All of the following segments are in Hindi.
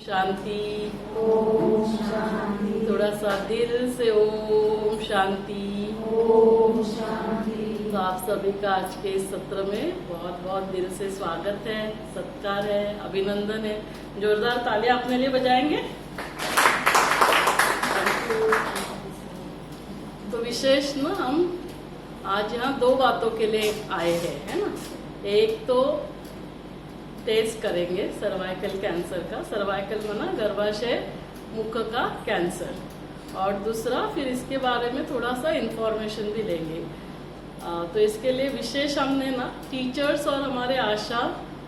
शांति। ओम शांति। थोड़ा सा दिल से ओम शांति। ओम शांति। तो आप सभी का आज के इस सत्र में बहुत बहुत दिल से स्वागत है, सत्कार है, अभिनंदन है। जोरदार तालियां अपने लिए बजाएंगे। तो विशेष ना हम आज यहाँ दो बातों के लिए आए हैं, है ना। एक तो टेस्ट करेंगे सर्वाइकल कैंसर का, सर्वाइकल माना गर्भाशय मुख का कैंसर, और दूसरा फिर इसके बारे में थोड़ा सा इंफॉर्मेशन भी लेंगे। तो इसके लिए विशेष हमने ना टीचर्स और हमारे आशा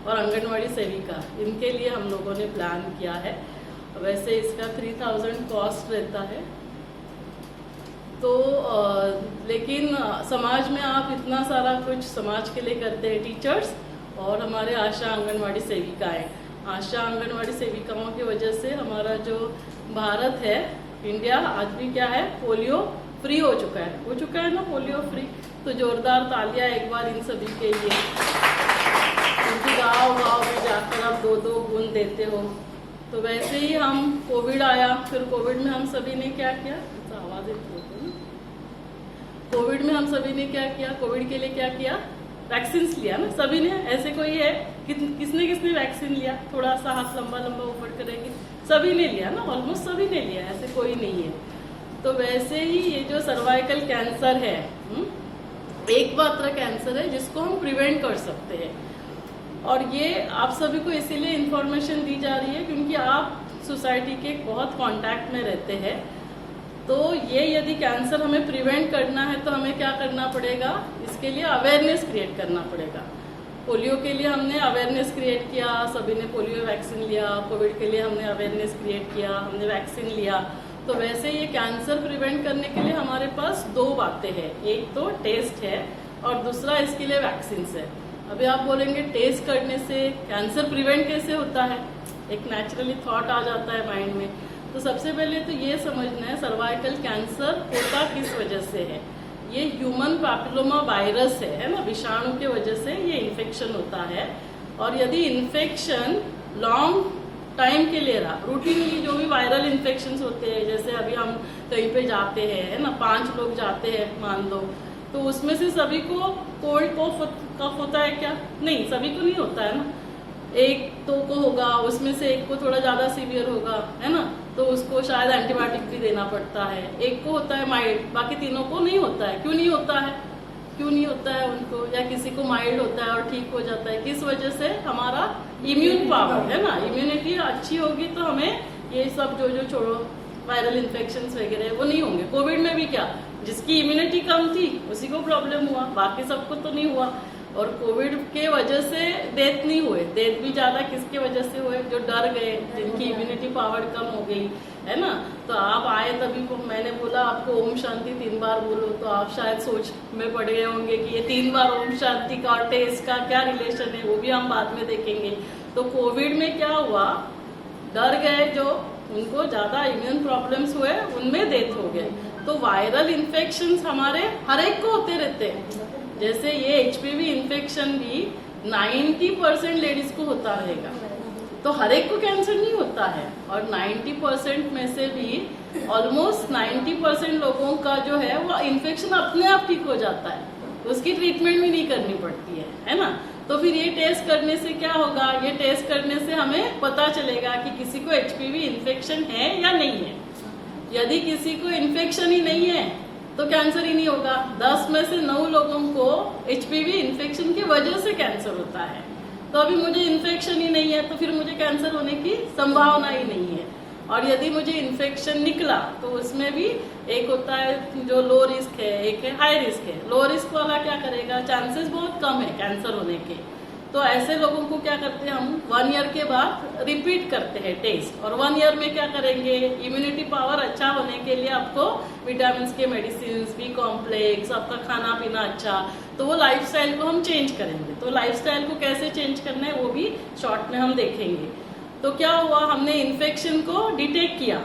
और आंगनवाड़ी सेविका, इनके लिए हम लोगों ने प्लान किया है। वैसे इसका 3000 कॉस्ट रहता है, तो लेकिन समाज में आप इतना सारा कुछ समाज के लिए करते हैं, टीचर्स और हमारे आशा आंगनवाड़ी सेविकाएं। आशा आंगनवाड़ी सेविकाओं की वजह से हमारा जो भारत है, इंडिया, आज भी क्या है, पोलियो फ्री हो चुका है ना, पोलियो फ्री। तो जोरदार तालियां एक बार इन सभी के लिए, क्योंकि गाँव में जाकर आप 2-2 बूंद देते हो। तो वैसे ही हम कोविड आया, फिर कोविड में हम सभी ने क्या किया, आवाज कोविड में हम सभी ने क्या किया, कोविड के लिए क्या किया, वैक्सीन लिया ना सभी ने। ऐसे कोई है किसने वैक्सीन लिया, थोड़ा सा हाथ लंबा ऊपर करेंगे, सभी ने लिया ना, ऑलमोस्ट सभी ने लिया, ऐसे कोई नहीं है। तो वैसे ही ये जो सर्वाइकल कैंसर है, एकमात्र कैंसर है जिसको हम प्रिवेंट कर सकते हैं। और ये आप सभी को इसीलिए इन्फॉर्मेशन दी जा रही है क्योंकि आप सोसाइटी के बहुत कांटेक्ट में रहते हैं। तो ये यदि कैंसर हमें प्रिवेंट करना है तो हमें क्या करना पड़ेगा, इसके लिए अवेयरनेस क्रिएट करना पड़ेगा। पोलियो के लिए हमने अवेयरनेस क्रिएट किया, सभी ने पोलियो वैक्सीन लिया। कोविड के लिए हमने अवेयरनेस क्रिएट किया, हमने वैक्सीन लिया। तो वैसे ये कैंसर प्रिवेंट करने के लिए हमारे पास 2 बातें हैं, एक तो टेस्ट है और दूसरा इसके लिए वैक्सीन है। अभी आप बोलेंगे टेस्ट करने से कैंसर प्रिवेंट कैसे होता है, एक नेचुरली थॉट आ जाता है माइंड में। तो सबसे पहले तो ये समझना है सर्वाइकल कैंसर होता किस वजह से है। ये ह्यूमन पैपिलोमा वायरस है ना, विषाणु के वजह से ये इन्फेक्शन होता है। और यदि इन्फेक्शन लॉन्ग टाइम के लिए रहा, रूटीनली जो भी वायरल इन्फेक्शन होते हैं, जैसे अभी हम कहीं पे जाते हैं, है ना, 5 लोग जाते हैं मान लो, तो उसमें से सभी को कोल्ड कफ होता है क्या, नहीं, सभी को नहीं होता है ना। एक तो को होगा, उसमें से एक को थोड़ा ज्यादा सीवियर होगा, है ना, तो उसको शायद एंटीबायोटिक भी देना पड़ता है। एक को होता है माइल्ड, बाकी तीनों को नहीं होता है। क्यों नहीं होता है उनको, या किसी को माइल्ड होता है और ठीक हो जाता है, किस वजह से, हमारा इम्यून पावर है ना, इम्यूनिटी अच्छी होगी तो हमें ये सब जो छोड़ो वायरल इन्फेक्शन वगैरह वो नहीं होंगे। कोविड में भी क्या, जिसकी इम्यूनिटी कम थी उसी को प्रॉब्लम हुआ, बाकी सबको तो नहीं हुआ। और कोविड के वजह से डेथ नहीं हुए, डेथ भी ज्यादा किसके वजह से हुए, जो डर गए, जिनकी इम्यूनिटी पावर कम हो गई, है ना। तो आप आए तभी मैंने बोला आपको ओम शांति 3 बार बोलो, तो आप शायद सोच में पड़ गए होंगे कि ये 3 बार ओम शांति का और टेस्ट का क्या रिलेशन है, वो भी हम बाद में देखेंगे। तो कोविड में क्या हुआ, डर गए जो, उनको ज्यादा इम्यून प्रॉब्लम्स हुए, उनमें डेथ हो गए। तो वायरल इन्फेक्शंस हमारे हर एक को होते रहते हैं। जैसे ये HPV इन्फेक्शन भी 90% लेडीज को होता रहेगा, तो हर एक को कैंसर नहीं होता है। और 90% में से भी ऑलमोस्ट 90% लोगों का जो है वो इन्फेक्शन अपने आप ठीक हो जाता है, उसकी ट्रीटमेंट भी नहीं करनी पड़ती है ना। तो फिर ये टेस्ट करने से क्या होगा, ये टेस्ट करने से हमें पता चलेगा कि किसी को HPV इन्फेक्शन है या नहीं है। यदि किसी को इन्फेक्शन ही नहीं है तो कैंसर ही नहीं होगा। 10 में से 9 लोगों को HPV इन्फेक्शन की वजह से कैंसर होता है। तो अभी मुझे इन्फेक्शन ही नहीं है तो फिर मुझे कैंसर होने की संभावना ही नहीं है। और यदि मुझे इन्फेक्शन निकला तो उसमें भी एक होता है जो लो रिस्क है, एक है हाई रिस्क है। लो रिस्क वाला क्या करेगा, चांसेस बहुत कम है कैंसर होने के। तो ऐसे लोगों को क्या करते हैं, हम 1 ईयर के बाद रिपीट करते हैं टेस्ट। और 1 ईयर में क्या करेंगे, इम्यूनिटी पावर अच्छा होने के लिए आपको विटामिन के मेडिसिन, बी कॉम्प्लेक्स, आपका खाना पीना अच्छा, तो वो लाइफस्टाइल को हम चेंज करेंगे। तो लाइफस्टाइल को कैसे चेंज करना है वो भी शॉर्ट में हम देखेंगे। तो क्या हुआ, हमने इन्फेक्शन को डिटेक्ट किया,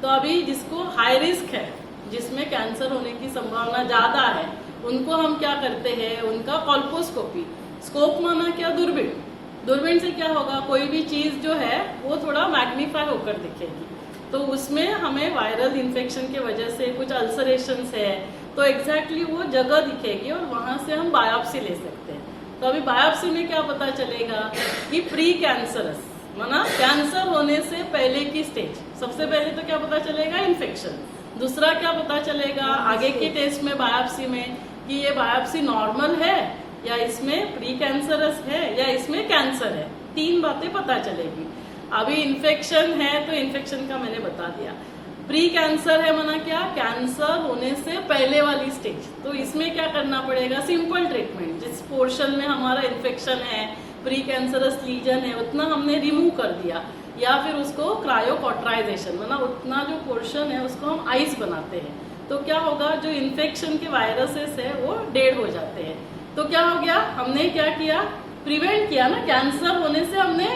तो अभी जिसको हाई रिस्क है, जिसमें कैंसर होने की संभावना ज्यादा है, उनको हम क्या करते हैं, उनका कॉल्पोस्कोपी, स्कोप माना क्या, दूरबीन, दूरबीन से क्या होगा, कोई भी चीज जो है वो थोड़ा मैग्नीफाई होकर दिखेगी, तो उसमें हमें वायरल इन्फेक्शन की वजह से कुछ अल्सरेशन है तो एग्जैक्टली वो जगह दिखेगी और वहां से हम बायोप्सी ले सकते हैं। तो अभी बायोप्सी में क्या पता चलेगा कि प्री कैंसरस माना कैंसर होने से पहले की स्टेज, सबसे पहले तो क्या पता चलेगा, इन्फेक्शन। दूसरा क्या पता चलेगा आगे के टेस्ट में बायोप्सी में कि ये बायोप्सी नॉर्मल है या इसमें प्री कैंसरस है या इसमें कैंसर है, 3 बातें पता चलेगी। अभी इन्फेक्शन है तो इन्फेक्शन का मैंने बता दिया। प्री कैंसर है माना क्या, कैंसर होने से पहले वाली स्टेज, तो इसमें क्या करना पड़ेगा, सिंपल ट्रीटमेंट। जिस पोर्शन में हमारा इन्फेक्शन है, प्री कैंसरस लीजन है, उतना हमने रिमूव कर दिया या फिर उसको क्रायोकॉट्राइजेशन माना उतना जो पोर्शन है उसको हम आइस बनाते हैं, तो क्या होगा, जो इन्फेक्शन के वायरसेस है वो डेड हो जाते हैं। तो क्या हो गया, हमने क्या किया, प्रिवेंट किया ना, कैंसर होने से हमने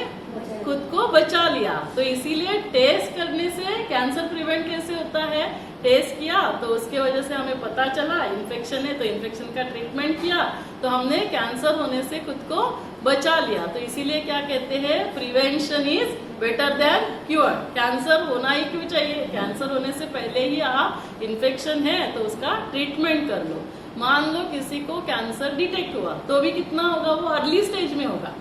खुद को बचा लिया। तो इसीलिए टेस्ट करने से कैंसर प्रिवेंट कैसे होता है, टेस्ट किया तो उसके वजह से हमें पता चला इन्फेक्शन है तो इन्फेक्शन का ट्रीटमेंट किया तो हमने कैंसर होने से खुद को बचा लिया। तो इसीलिए क्या कहते हैं, prevention is better than cure. Cancer होना ही क्यों चाहिए, कैंसर होने से पहले ही आप इन्फेक्शन है तो उसका ट्रीटमेंट कर लो। मान लो किसी को कैंसर डिटेक्ट हुआ तो भी कितना होगा, वो अर्ली स्टेज में होगा।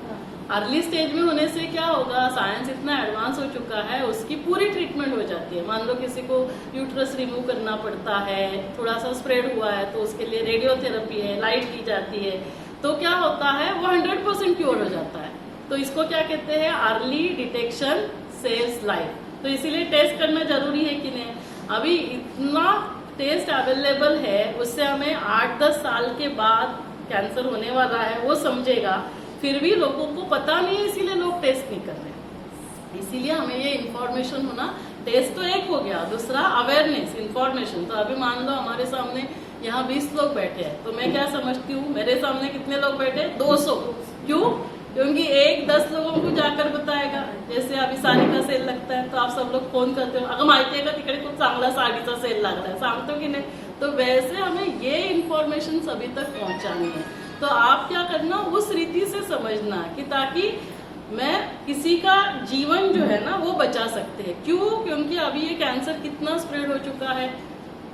अर्ली स्टेज में होने से क्या होगा, साइंस इतना एडवांस हो चुका है, उसकी पूरी ट्रीटमेंट हो जाती है। मान लो किसी को यूट्रस रिमूव करना पड़ता है, थोड़ा सा स्प्रेड हुआ है तो उसके लिए रेडियोथेरेपी है, लाइट दी जाती है, तो क्या होता है वो 100% क्योर हो जाता है। तो इसको क्या कहते हैं, अर्ली डिटेक्शन सेव्स लाइफ। तो इसीलिए टेस्ट करना जरूरी है कि नहीं। अभी इतना टेस्ट अवेलेबल है, उससे हमें 8-10 साल के बाद कैंसर होने वाला है वो समझेगा, फिर भी लोगों को पता नहीं है, इसीलिए लोग टेस्ट नहीं कर रहे। इसीलिए हमें ये इन्फॉर्मेशन होना, टेस्ट तो एक हो गया, दूसरा अवेयरनेस, इन्फॉर्मेशन। तो अभी मान लो हमारे सामने यहाँ 20 लोग बैठे हैं, तो मैं क्या समझती हूँ, मेरे सामने कितने लोग बैठे, 200। क्यों, क्योंकि 1-10 लोगों को जाकर बताएगा। जैसे अभी साड़ी का सेल लगता है तो आप सब लोग फोन करते हो, अगर माहिती आहे का तिकडे खूप चांगला साडीचा सेल लागला है, सांगतो की नहीं। तो वैसे हमें ये इन्फॉर्मेशन सभी तक पहुंचानी है। तो आप क्या करना, उस रीति से समझना कि ताकि मैं किसी का जीवन जो है ना वो बचा सकते हैं। क्यों, क्योंकि अभी ये कैंसर कितना स्प्रेड हो चुका है।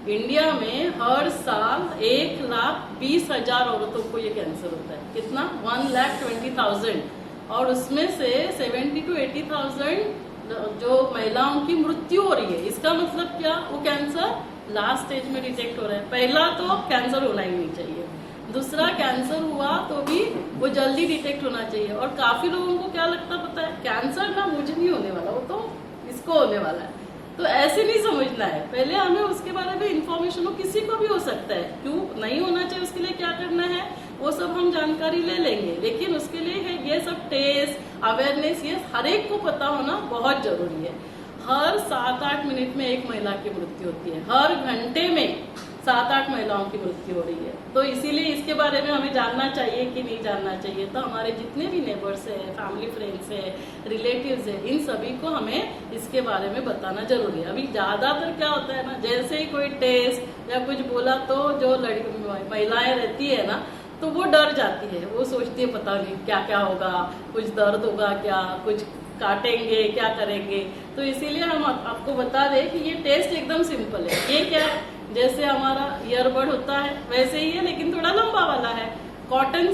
इंडिया में हर साल 1,20,000 औरतों को ये कैंसर होता है। कितना, 1,20,000। और उसमें से 70 to 80,000 जो महिलाओं की मृत्यु हो रही है। इसका मतलब क्या, वो कैंसर लास्ट स्टेज में डिटेक्ट हो रहा है। पहला तो कैंसर होना ही नहीं चाहिए, दूसरा कैंसर हुआ तो भी वो जल्दी डिटेक्ट होना चाहिए। और काफी लोगों को क्या लगता पता है, कैंसर ना मुझे नहीं होने वाला, वो तो इसको होने वाला है। तो ऐसे नहीं समझना है, पहले हमें उसके बारे में इंफॉर्मेशन हो, किसी को भी हो सकता है, क्यों नहीं होना चाहिए, उसके लिए क्या करना है वो सब हम जानकारी ले लेंगे। लेकिन उसके लिए है ये सब टेस्ट, अवेयरनेस, ये हर एक को पता होना बहुत जरूरी है। हर 7-8 मिनट में एक महिला की मृत्यु होती है, हर घंटे में 7-8 महिलाओं की मृत्यु हो रही है। तो इसीलिए इसके बारे में हमें जानना चाहिए कि नहीं जानना चाहिए। तो हमारे जितने भी नेबर्स है, फैमिली फ्रेंड्स है, रिलेटिव्स है, इन सभी को हमें इसके बारे में बताना जरूरी है। अभी ज्यादातर क्या होता है ना, जैसे ही कोई टेस्ट या कुछ बोला तो जो महिलाएं रहती है ना तो वो डर जाती है, वो सोचती है पता नहीं क्या क्या होगा, कुछ दर्द होगा क्या, कुछ काटेंगे क्या करेंगे। तो इसीलिए हम आपको बता दें कि ये टेस्ट एकदम सिंपल है। ये क्या है, जैसे हमारा ईयरबड होता है वैसे ही है, लेकिन थोड़ा लंबा वाला है, कॉटन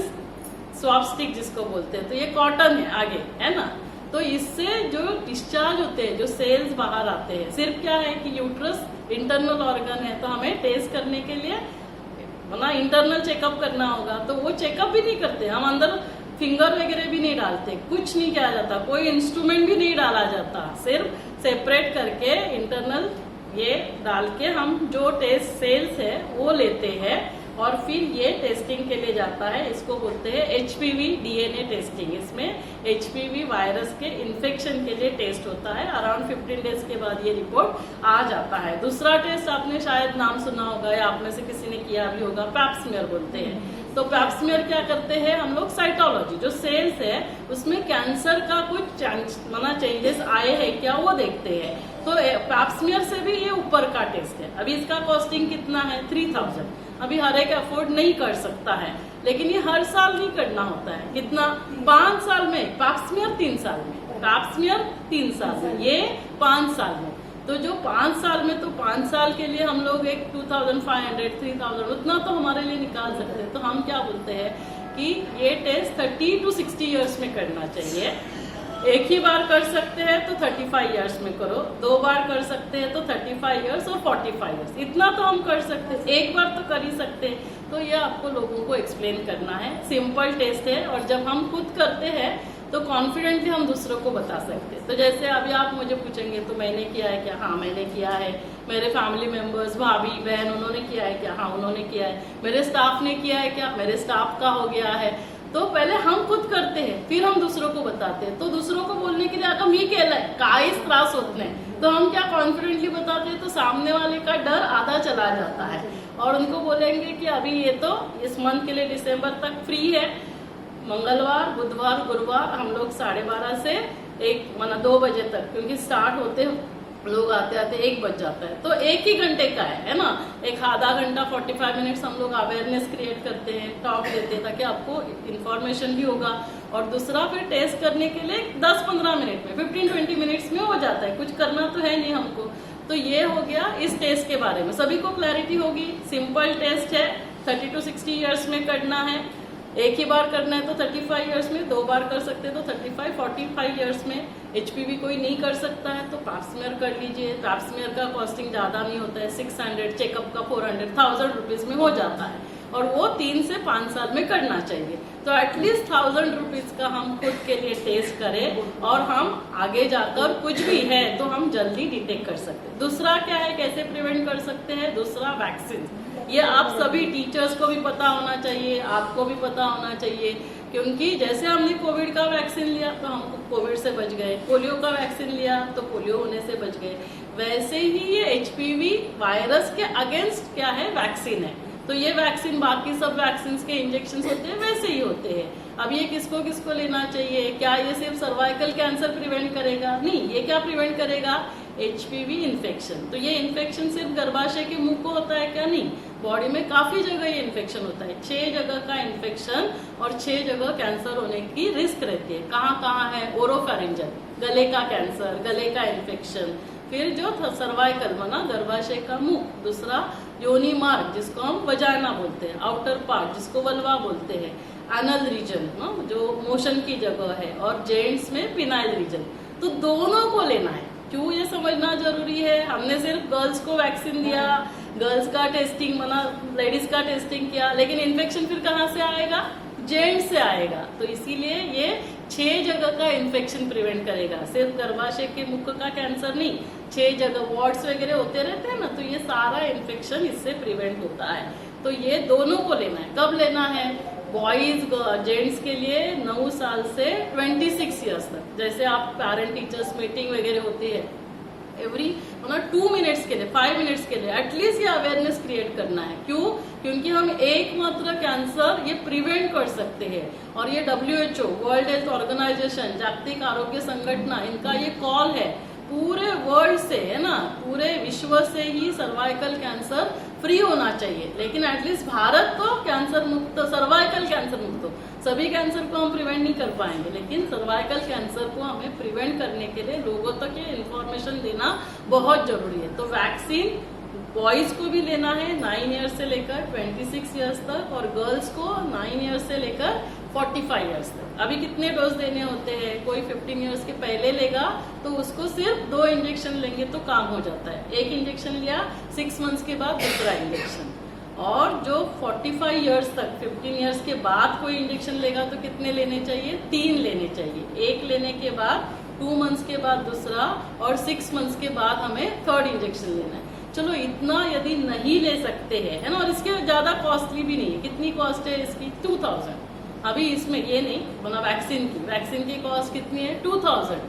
स्वैप स्टिक जिसको बोलते हैं। तो ये कॉटन है आगे, है ना। तो इससे जो डिस्चार्ज होते हैं, जो सेल्स बाहर आते हैं, सिर्फ क्या है कि यूट्रस इंटरनल ऑर्गन है, तो हमें टेस्ट करने के लिए ना इंटरनल चेकअप करना होगा। तो वो चेकअप भी नहीं करते हम, अंदर फिंगर वगैरह भी नहीं डालते, कुछ नहीं किया जाता, कोई इंस्ट्रूमेंट भी नहीं डाला जाता, सिर्फ सेपरेट करके इंटरनल ये डाल के हम जो टेस्ट सेल्स है वो लेते हैं और फिर ये टेस्टिंग के लिए जाता है। इसको बोलते हैं HPV DNA टेस्टिंग। इसमें HPV वायरस के इन्फेक्शन के लिए टेस्ट होता है। अराउंड 15 डेज के बाद ये रिपोर्ट आ जाता है। दूसरा टेस्ट आपने शायद नाम सुना होगा या आप में से किसी ने किया भी होगा, पैप स्मीयर बोलते हैं। तो पैप स्मीयर क्या करते हैं हम लोग, साइटोलॉजी जो सेल्स है उसमें कैंसर का कुछ चेंजेस आए हैं क्या वो देखते हैं। तो पैप स्मीयर से भी ये ऊपर का टेस्ट है। अभी इसका कॉस्टिंग कितना है, 3000। अभी हर एक अफोर्ड नहीं कर सकता है, लेकिन ये हर साल नहीं करना होता है। कितना? 5 साल में, पैप्समियर 3 साल में, पैप्समियर 3 साल में, ये 5 साल में। तो जो 5 साल में, तो 5 साल के लिए हम लोग एक 2500 3000 उतना तो हमारे लिए निकाल सकते हैं। तो हम क्या बोलते हैं कि ये टेस्ट 30 to 60 ईयर्स में करना चाहिए। एक ही बार कर सकते हैं तो 35 ईयर्स में करो, 2 बार कर सकते हैं तो 35 ईयर्स और 45 ईयर्स, इतना तो हम कर सकते हैं। एक बार तो कर ही सकते हैं। तो ये आपको लोगों को एक्सप्लेन करना है। सिंपल टेस्ट है, और जब हम खुद करते हैं तो कॉन्फिडेंटली हम दूसरों को बता सकते हैं। तो जैसे अभी आप मुझे पूछेंगे तो मैंने किया है क्या? हाँ मैंने किया है। मेरे फैमिली मेंबर्स, भाभी बहन, उन्होंने किया है क्या? हाँ उन्होंने किया है। मेरे स्टाफ ने किया है क्या? मेरे स्टाफ का हो गया है। तो पहले हम खुद करते हैं, फिर हम दूसरों को बताते हैं। तो दूसरों को बोलने के लिए आता मी केलंय काहीच त्रास होत नाही, तो हम क्या कॉन्फिडेंटली बताते हैं, तो सामने वाले का डर आधा चला जाता है। और उनको बोलेंगे कि अभी ये तो इस मंथ के लिए दिसंबर तक फ्री है, मंगलवार बुधवार गुरुवार हम लोग 12:30 से 2 बजे तक, क्योंकि स्टार्ट होते लोग आते आते 1 बज जाता है। तो 1 ही घंटे का है ना, एक आधा घंटा 45 मिनट्स हम लोग अवेयरनेस क्रिएट करते हैं, टॉक देते हैं, ताकि आपको इन्फॉर्मेशन भी होगा। और दूसरा फिर टेस्ट करने के लिए 10-15 मिनट में, 15-20 मिनट्स में हो जाता है, कुछ करना तो है नहीं हमको। तो ये हो गया इस टेस्ट के बारे में, सभी को क्लैरिटी होगी। सिंपल टेस्ट है, 30 to 60 ईयर्स में करना है। एक ही बार करना है तो 35 ईयर्स में, 2 बार कर सकते हैं तो 35-45 ईयर्स में। एचपीवी कोई नहीं कर सकता है तो पैप्समियर कर लीजिए। पैप्समियर का कॉस्टिंग ज़्यादा नहीं होता है, 600, चेकअप का 400, 1000 रुपीज़ में हो जाता है। और वो 3 से 5 साल में करना चाहिए। तो एटलीस्ट 1000 रुपीज़ का हम खुद के लिए टेस्ट करें, और हम आगे जाकर कुछ भी है तो हम जल्दी डिटेक्ट कर सकते हैं। दूसरा क्या है, कैसे प्रिवेंट कर सकते हैं? दूसरा वैक्सीन। ये आप सभी टीचर्स को भी पता होना चाहिए, आपको भी पता होना चाहिए, क्योंकि जैसे हमने कोविड का वैक्सीन लिया तो हम कोविड से बच गए, पोलियो का वैक्सीन लिया तो पोलियो होने से बच गए, वैसे ही ये एचपीवी वायरस के अगेंस्ट क्या है, वैक्सीन है। तो ये वैक्सीन बाकी सब वैक्सीन के इंजेक्शन होते हैं वैसे ही होते हैं। अब ये किसको किसको लेना चाहिए? क्या ये सिर्फ सर्वाइकल कैंसर प्रिवेंट करेगा? नहीं, ये क्या प्रिवेंट करेगा? HPV infection. तो ये इन्फेक्शन सिर्फ गर्भाशय के मुंह को होता है क्या? नहीं, बॉडी में काफी जगह ये इन्फेक्शन होता है। 6 जगह का इन्फेक्शन और 6 जगह कैंसर होने की रिस्क रहती है। कहाँ कहाँ है? ओरोफेरिंजियल, गले का कैंसर, गले का इन्फेक्शन। फिर जो सर्वाइकल माना गर्भाशय का मुंह, दूसरा योनि मार्ग जिसको हम वजाइना बोलते हैं, आउटर पार्ट जिसको वल्वा बोलते हैं, एनल रीजन जो मोशन की जगह है, और जेंट्स में पिनाइल रीजन। तो दोनों को लेना है। क्यों ये समझना जरूरी है? हमने सिर्फ गर्ल्स को वैक्सीन दिया, गर्ल्स का टेस्टिंग माना लेडीज का टेस्टिंग किया, लेकिन इन्फेक्शन फिर कहाँ से आएगा? जेंट्स से आएगा। तो इसीलिए ये 6 जगह का इन्फेक्शन प्रिवेंट करेगा, सिर्फ गर्भाशय के मुख का कैंसर नहीं, 6 जगह वार्ड्स वगैरह होते रहते हैं ना, तो ये सारा इन्फेक्शन इससे प्रिवेंट होता है। तो ये दोनों को लेना है। कब लेना है? बॉयज जेंट्स के लिए 9 साल से 26 ईयर्स तक। जैसे आप पेरेंट टीचर्स मीटिंग वगैरह होती है, एवरी 2 मिनट्स के लिए, 5 मिनट्स के लिए एटलीस्ट ये अवेयरनेस क्रिएट करना है। क्यों? क्योंकि हम एकमात्र कैंसर ये प्रिवेंट कर सकते हैं। और ये WHO, वर्ल्ड हेल्थ ऑर्गेनाइजेशन, जागतिक आरोग्य संगठन, इनका ये कॉल है पूरे वर्ल्ड से, है ना, पूरे विश्व से ही सर्वाइकल कैंसर फ्री होना चाहिए। लेकिन एटलीस्ट भारत तो कैंसर मुक्त, सर्वाइकल कैंसर मुक्त हो। सभी कैंसर को हम प्रिवेंट नहीं कर पाएंगे, लेकिन सर्वाइकल कैंसर को हमें प्रिवेंट करने के लिए लोगों तक ये इन्फॉर्मेशन देना बहुत जरूरी है। तो वैक्सीन बॉयज को भी लेना है 9 ईयर्स से लेकर 26 ईयर्स तक, और गर्ल्स को 9 ईयर्स से लेकर 45 ईयर्स तक। अभी कितने डोज देने होते हैं? कोई 15 ईयर्स के पहले लेगा तो उसको सिर्फ 2 इंजेक्शन लेंगे तो काम हो जाता है। एक इंजेक्शन लिया, 6 मंथ्स के बाद दूसरा इंजेक्शन। और जो 45 ईयर्स तक, 15 ईयर्स के बाद कोई इंजेक्शन लेगा तो कितने लेने चाहिए? 3 लेने चाहिए। एक लेने के बाद 2 मंथ्स के बाद दूसरा, और 6 मंथ्स के बाद हमें 3rd इंजेक्शन लेना है। चलो इतना यदि नहीं ले सकते हैं, है ना, और इसके ज्यादा कॉस्टली भी नहीं है। कितनी कॉस्ट है इसकी? 2000। अभी इसमें ये नहीं बना, वैक्सीन की कॉस्ट कितनी है? 2000।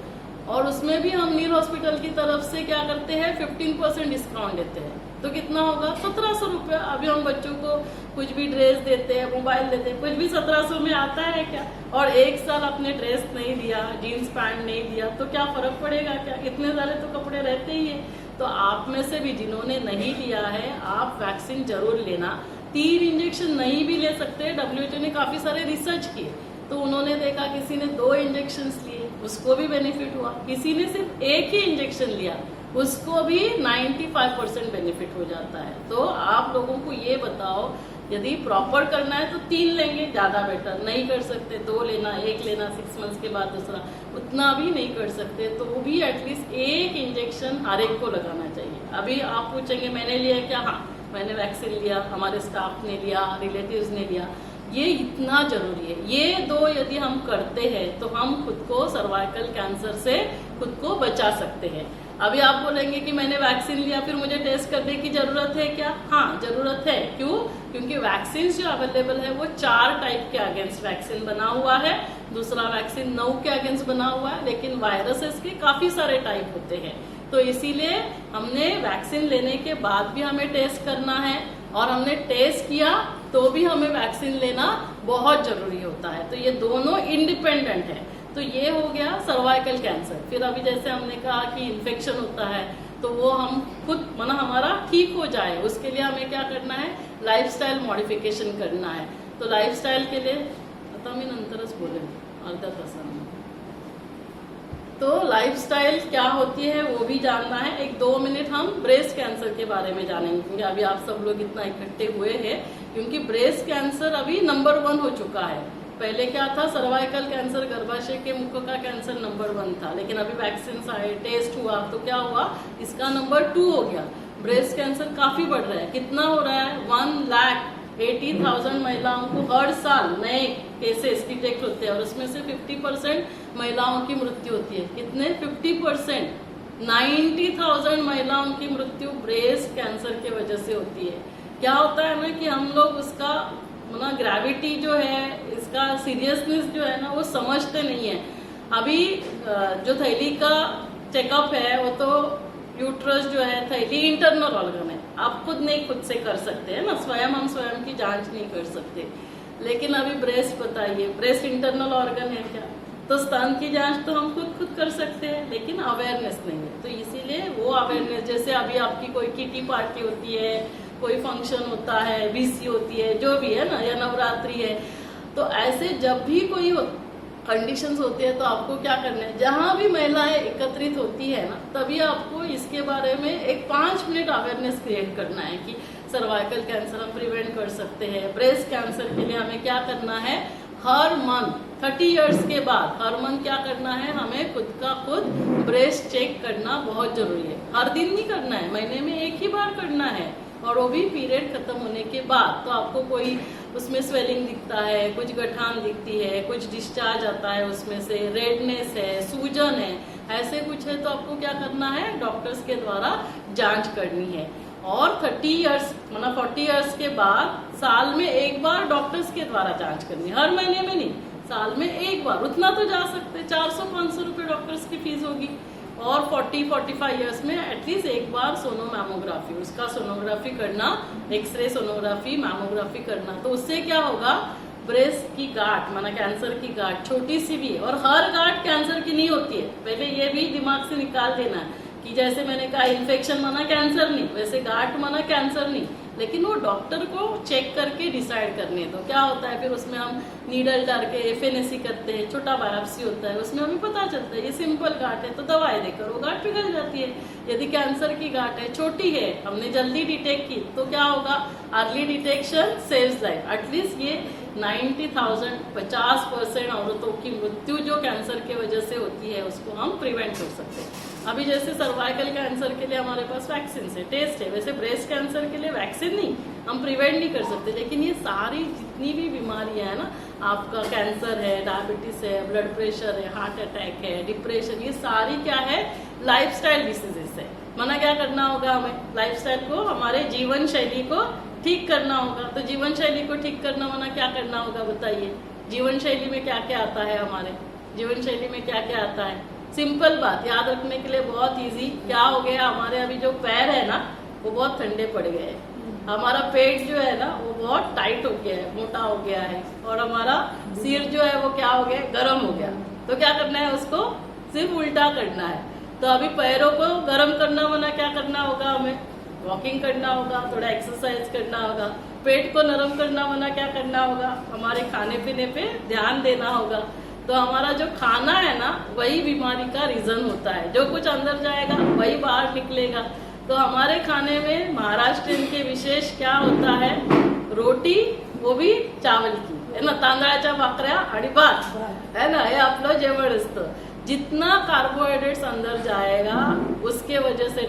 और उसमें भी हम नीर हॉस्पिटल की तरफ से क्या करते हैं? 15% डिस्काउंट देते हैं। तो कितना होगा? 1700 रुपये। अभी हम बच्चों को कुछ भी ड्रेस देते हैं, मोबाइल देते हैं, कुछ भी 1700 में आता है क्या? और 1 साल आपने ड्रेस नहीं दिया, जीन्स पैंट नहीं दिया, तो क्या फर्क पड़ेगा क्या? इतने सारे तो कपड़े रहते ही है। तो आप में से भी जिन्होंने नहीं लिया है, आप वैक्सीन जरूर लेना। 3 इंजेक्शन नहीं भी ले सकते। WHO ने काफी सारे रिसर्च किए तो उन्होंने देखा किसी ने 2 इंजेक्शन लिए उसको भी बेनिफिट हुआ, किसी ने सिर्फ 1 ही इंजेक्शन लिया उसको भी 95% बेनिफिट हो जाता है। तो आप लोगों को ये बताओ, यदि प्रॉपर करना है तो 3 लेंगे ज्यादा बेटर, नहीं कर सकते 2 लेना, 1 लेना 6 मंथ्स के बाद दूसरा, उतना भी नहीं कर सकते तो वो भी एटलीस्ट 1 इंजेक्शन हर एक को लगाना चाहिए। अभी आप पूछेंगे मैंने लिया क्या? हाँ, मैंने वैक्सीन लिया, हमारे स्टाफ ने लिया, रिलेटिव्स ने लिया, ये इतना जरूरी है। ये 2 यदि हम करते हैं तो हम खुद को सर्वाइकल कैंसर से खुद को बचा सकते हैं। अभी आप बोलेंगे कि मैंने वैक्सीन लिया फिर मुझे टेस्ट करने की जरूरत है क्या? हाँ, जरूरत है। क्यों? क्योंकि वैक्सीन जो अवेलेबल है वो 4 टाइप के अगेंस्ट वैक्सीन बना हुआ है, दूसरा वैक्सीन 9 के अगेंस्ट बना हुआ है, लेकिन वायरसेस के काफी सारे टाइप होते हैं। तो इसीलिए हमने वैक्सीन लेने के बाद भी हमें टेस्ट करना है और हमने टेस्ट किया तो भी हमें वैक्सीन लेना बहुत जरूरी होता है। तो ये दोनों इंडिपेंडेंट है। तो ये हो गया सर्वाइकल कैंसर। फिर अभी जैसे हमने कहा कि इन्फेक्शन होता है तो वो हम खुद हमारा ठीक हो जाए उसके लिए हमें क्या करना है? लाइफस्टाइल मॉडिफिकेशन करना है। तो लाइफस्टाइल के लिए आता मी नंतरच बोलेन अर्ध्या तासाने। तो लाइफस्टाइल क्या होती है वो भी जानना है। 1-2 मिनट हम ब्रेस्ट कैंसर के बारे में जानेंगे क्योंकि अभी आप सब लोग इतना इकट्ठे हुए हैं क्योंकि ब्रेस्ट कैंसर अभी नंबर 1 हो चुका है। पहले क्या था? सर्वाइकल कैंसर, गर्भाशय के मुख का कैंसर नंबर 1 था, लेकिन अभी वैक्सीन आए, टेस्ट हुआ तो क्या हुआ? इसका नंबर 2 हो गया। ब्रेस्ट कैंसर काफी बढ़ रहा है। कितना हो रहा है? 1,80,000 महिलाओं को हर साल नए केसेस डिटेक्ट होते हैं और उसमें से 50% महिलाओं की मृत्यु होती है। कितने? 50%। 90,000 महिलाओं की मृत्यु ब्रेस्ट कैंसर की वजह से होती है। क्या होता है ना कि हम लोग उसका ग्रेविटी जो है, इसका सीरियसनेस जो है ना वो समझते नहीं है। अभी जो थैली का चेकअप है वो तो यूट्रस जो है, थैली इंटरनल ऑर्गन है, आप खुद से कर सकते हैं ना, स्वयं हम स्वयं की जांच नहीं कर सकते। लेकिन अभी ब्रेस्ट बताइए, ब्रेस्ट इंटरनल ऑर्गन है क्या? तो स्तन की जांच तो हम खुद कर सकते हैं लेकिन अवेयरनेस नहीं है। तो इसीलिए वो अवेयरनेस, जैसे अभी आपकी कोई किटी पार्टी होती है, कोई फंक्शन होता है, बीसी होती है, जो भी है ना, या नवरात्रि है, तो ऐसे जब भी कोई कंडीशंस होती है तो आपको क्या करना है? जहां भी महिलाएं एकत्रित होती है ना तभी आपको इसके बारे में एक 5 मिनट अवेयरनेस क्रिएट करना है कि सर्वाइकल कैंसर हम प्रिवेंट कर सकते हैं। ब्रेस्ट कैंसर के लिए हमें क्या करना है? हर मंथ 30 इयर्स के बाद हर मंथ क्या करना है? हमें खुद ब्रेस्ट चेक करना बहुत जरूरी है। हर दिन नहीं करना है, महीने में 1 ही बार करना है और वो भी पीरियड खत्म होने के बाद। तो आपको कोई उसमें स्वेलिंग दिखता है, कुछ गठान दिखती है, कुछ डिस्चार्ज आता है उसमें से, रेडनेस है, सूजन है, ऐसे कुछ है तो आपको क्या करना है? डॉक्टर्स के द्वारा जांच करनी है। और 30 इयर्स 40 इयर्स के बाद साल में 1 बार डॉक्टर्स के द्वारा जांच करनी है, हर महीने में नहीं, साल में 1 बार। उतना तो जा सकते, 400-500 रुपए डॉक्टर्स की फीस होगी। और 40-45 इयर्स में एटलीस्ट 1 बार सोनोमैमोग्राफी, उसका सोनोग्राफी करना, एक्सरे सोनोग्राफी, मैमोग्राफी करना। तो उससे क्या होगा? ब्रेस्ट की गांठ कैंसर की गांठ छोटी सी भी है और हर गांठ कैंसर की नहीं होती है। पहले ये भी दिमाग से निकाल देना है कि जैसे मैंने कहा इन्फेक्शन कैंसर नहीं, वैसे गांठ कैंसर नहीं, लेकिन वो डॉक्टर को चेक करके डिसाइड करनी है। तो क्या होता है फिर उसमें हम नीडल डाल के FNAC करते हैं, छोटा बायोप्सी होता है, उसमें हमें पता चलता है ये सिंपल गांठ है तो दवाई देकर वो गांठ पिघल जाती है। यदि कैंसर की गांठ है, छोटी है, हमने जल्दी डिटेक्ट की तो क्या होगा? Early detection saves life. At least ये 90,000 50% औरतों की मृत्यु जो कैंसर की वजह से होती है उसको हम प्रिवेंट कर सकते हैं। अभी जैसे सर्वाइकल कैंसर के लिए हमारे पास वैक्सीन है, टेस्ट है, वैसे ब्रेस्ट कैंसर के लिए वैक्सीन नहीं, हम प्रिवेंट नहीं कर सकते। लेकिन ये सारी जितनी भी बीमारियां है ना, आपका कैंसर है, डायबिटीज है, ब्लड प्रेशर है, हार्ट अटैक है, डिप्रेशन, ये सारी क्या है? लाइफस्टाइल डिसीजेस है। क्या करना होगा? हमें लाइफस्टाइल को, हमारे जीवन शैली को ठीक करना होगा। तो जीवन शैली को ठीक करना क्या करना होगा बताइए? जीवन शैली में क्या क्या आता है? हमारे जीवन शैली में क्या क्या आता है? सिंपल बात याद रखने के लिए बहुत इजी। क्या हो गया? हमारे अभी जो पैर है ना वो बहुत ठंडे पड़ गए हैं, हमारा पेट जो है ना वो बहुत टाइट हो गया है, मोटा हो गया है, और हमारा सिर जो है वो क्या हो गया? गर्म हो गया। तो क्या करना है? उसको सिर्फ उल्टा करना है। तो अभी पैरों को गर्म करना क्या करना होगा? हमें वॉकिंग करना होगा, थोड़ा एक्सरसाइज करना होगा। पेट को नरम करना वरना क्या करना होगा, हमारे खाने पीने पे ध्यान देना होगा। तो हमारा जो खाना है ना वही बीमारी का रीजन होता है, जो कुछ अंदर जाएगा वही बाहर निकलेगा। तो हमारे खाने में महाराष्ट्रियन के विशेष क्या होता है, रोटी, वो भी चावल की है ना, तांदळाच्या भाकऱ्या आणि भात है ना, हे आपलं जेवण असतं। जितना कार्बोहाइड्रेट्स अंदर जाएगा उसके वजह से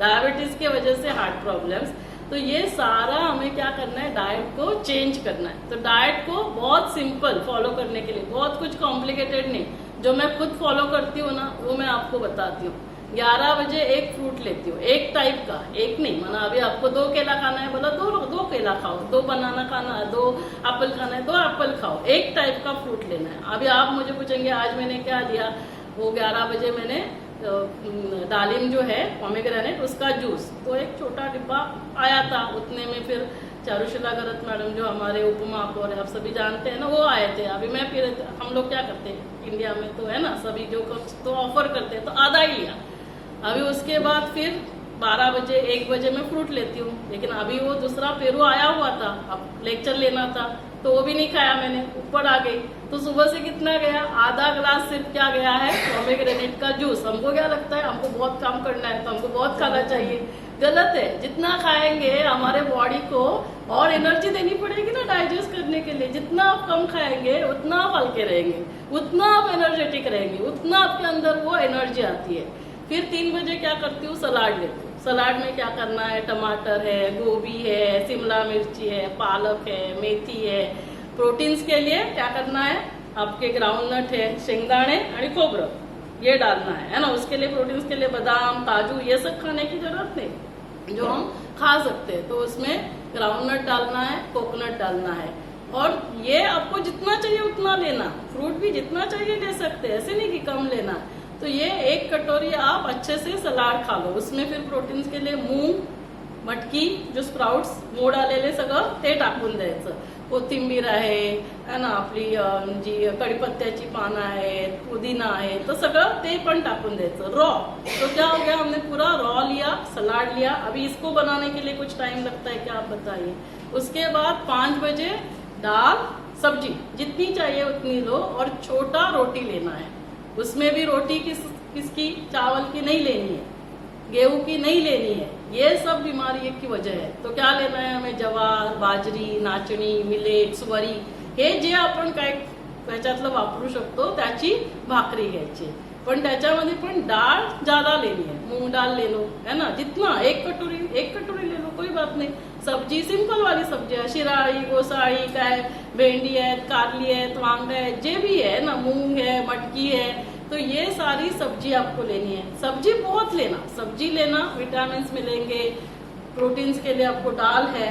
डायबिटीज के वजह से हार्ट प्रॉब्लम्स। तो ये सारा हमें क्या करना है, डाइट को चेंज करना है। तो डाइट को बहुत सिंपल फॉलो करने के लिए, बहुत कुछ कॉम्प्लिकेटेड नहीं, जो मैं खुद फॉलो करती हूँ ना वो मैं आपको बताती हूँ। 11 बजे एक फ्रूट लेती हूँ, एक टाइप का, एक नहीं, माना अभी आपको 2 केला खाना है बोला दो केला खाओ, 2 बनाना खाना है, 2 एप्पल खाना है, 2 एप्पल खाओ, एक टाइप का फ्रूट लेना है। अभी आप मुझे पूछेंगे आज मैंने क्या लिया, वो 11 बजे मैंने दालिम जो है पोमेग्रेनेट उसका जूस, तो एक छोटा डिब्बा आया था, उतने में फिर चारुशिला गरत मैडम जो हमारे उप महापौर है, आप सभी जानते हैं ना, वो आए थे। अभी मैं फिर हम लोग क्या करते हैं इंडिया में तो है ना, सभी जो तो ऑफर करते हैं तो आधा ही लिया। अभी उसके बाद फिर 12 बजे 1 बजे मैं फ्रूट लेती हूँ, लेकिन अभी वो दूसरा पेरू आया हुआ था, अब लेक्चर लेना था तो वो भी नहीं खाया मैंने, ऊपर आ गई। तो सुबह से कितना गया, आधा ग्लास सिर्फ क्या गया है, पोमेग्रेनेट का जूस। हमको क्या लगता है हमको बहुत काम करना है तो हमको बहुत खाना चाहिए, गलत है। जितना खाएंगे हमारे बॉडी को और एनर्जी देनी पड़ेगी ना डाइजेस्ट करने के लिए। जितना आप कम खाएंगे उतना आप हल्के रहेंगे, उतना आप एनर्जेटिक रहेंगे, उतना आपके अंदर वो एनर्जी आती है। फिर 3 बजे क्या करती हूँ, सलाद लेती हूँ। सलाद में क्या करना है, टमाटर है, गोभी है, शिमला मिर्ची है, पालक है, मेथी है। प्रोटीन्स के लिए क्या करना है, आपके ग्राउंडनट है, शेंगदाणे आणि खोबरं, ये डालना है ना। उसके लिए प्रोटीन्स के लिए बादाम, काजू, ये सब खाने की जरूरत नहीं, जो हम खा सकते हैं। तो उसमें ग्राउंडनट डालना है, कोकोनट डालना है, और ये आपको जितना चाहिए उतना लेना। फ्रूट भी जितना चाहिए ले सकते हैं, ऐसे नहीं कि कम लेना। तो ये 1 कटोरी आप अच्छे से सलाड खा लो। उसमें फिर प्रोटीन्स के लिए मूग, मटकी, जो स्प्राउट्स मोड आलेले सगळं ते टाकून द्यायचं। कोथिंबीर आहे ना, आपली जी कढीपत्त्याची पानं आहेत, पुदीना आहे, तो सगळं ते पण टाकून द्यायचं रॉ। तो क्या हो गया, हमने पूरा रॉ लिया, सलाड लिया। अभी इसको बनाने के लिए कुछ टाइम लगता है क्या, आप बताइए। उसके बाद 5 बजे दाल सब्जी जितनी चाहिए उतनी लो, और छोटा रोटी लेना है। उसमें भी रोटी किसकी, चावल की नहीं लेनी है, गेहूं की नहीं लेनी है। ये सब बीमारी की वजह है। तो क्या लेना है हमें, ज्वार, बाजरी, नाचणी, मिलेट्स, वरी, हे जे आपण काय त्याच्यातलं वापरू शकतो त्याची भाकरी घ्यायची। पण त्याच्यामध्ये पण डाळ ज्यादा लेनी है, मूंग दाल ले लो है ना, जितना 1 कटोरी ले लो, कोई बात नहीं। सब्जी सिंपल वाली सब्जी है, शिराळी, गोसाळी, काय भेंडी है, कारली है, वांग है, जे भी है ना, मूंग है, मटकी है, तो ये सारी सब्जी आपको लेनी है। सब्जी बहुत लेना, सब्जी लेना, विटामिन मिलेंगे। प्रोटीन्स के लिए आपको दाल है,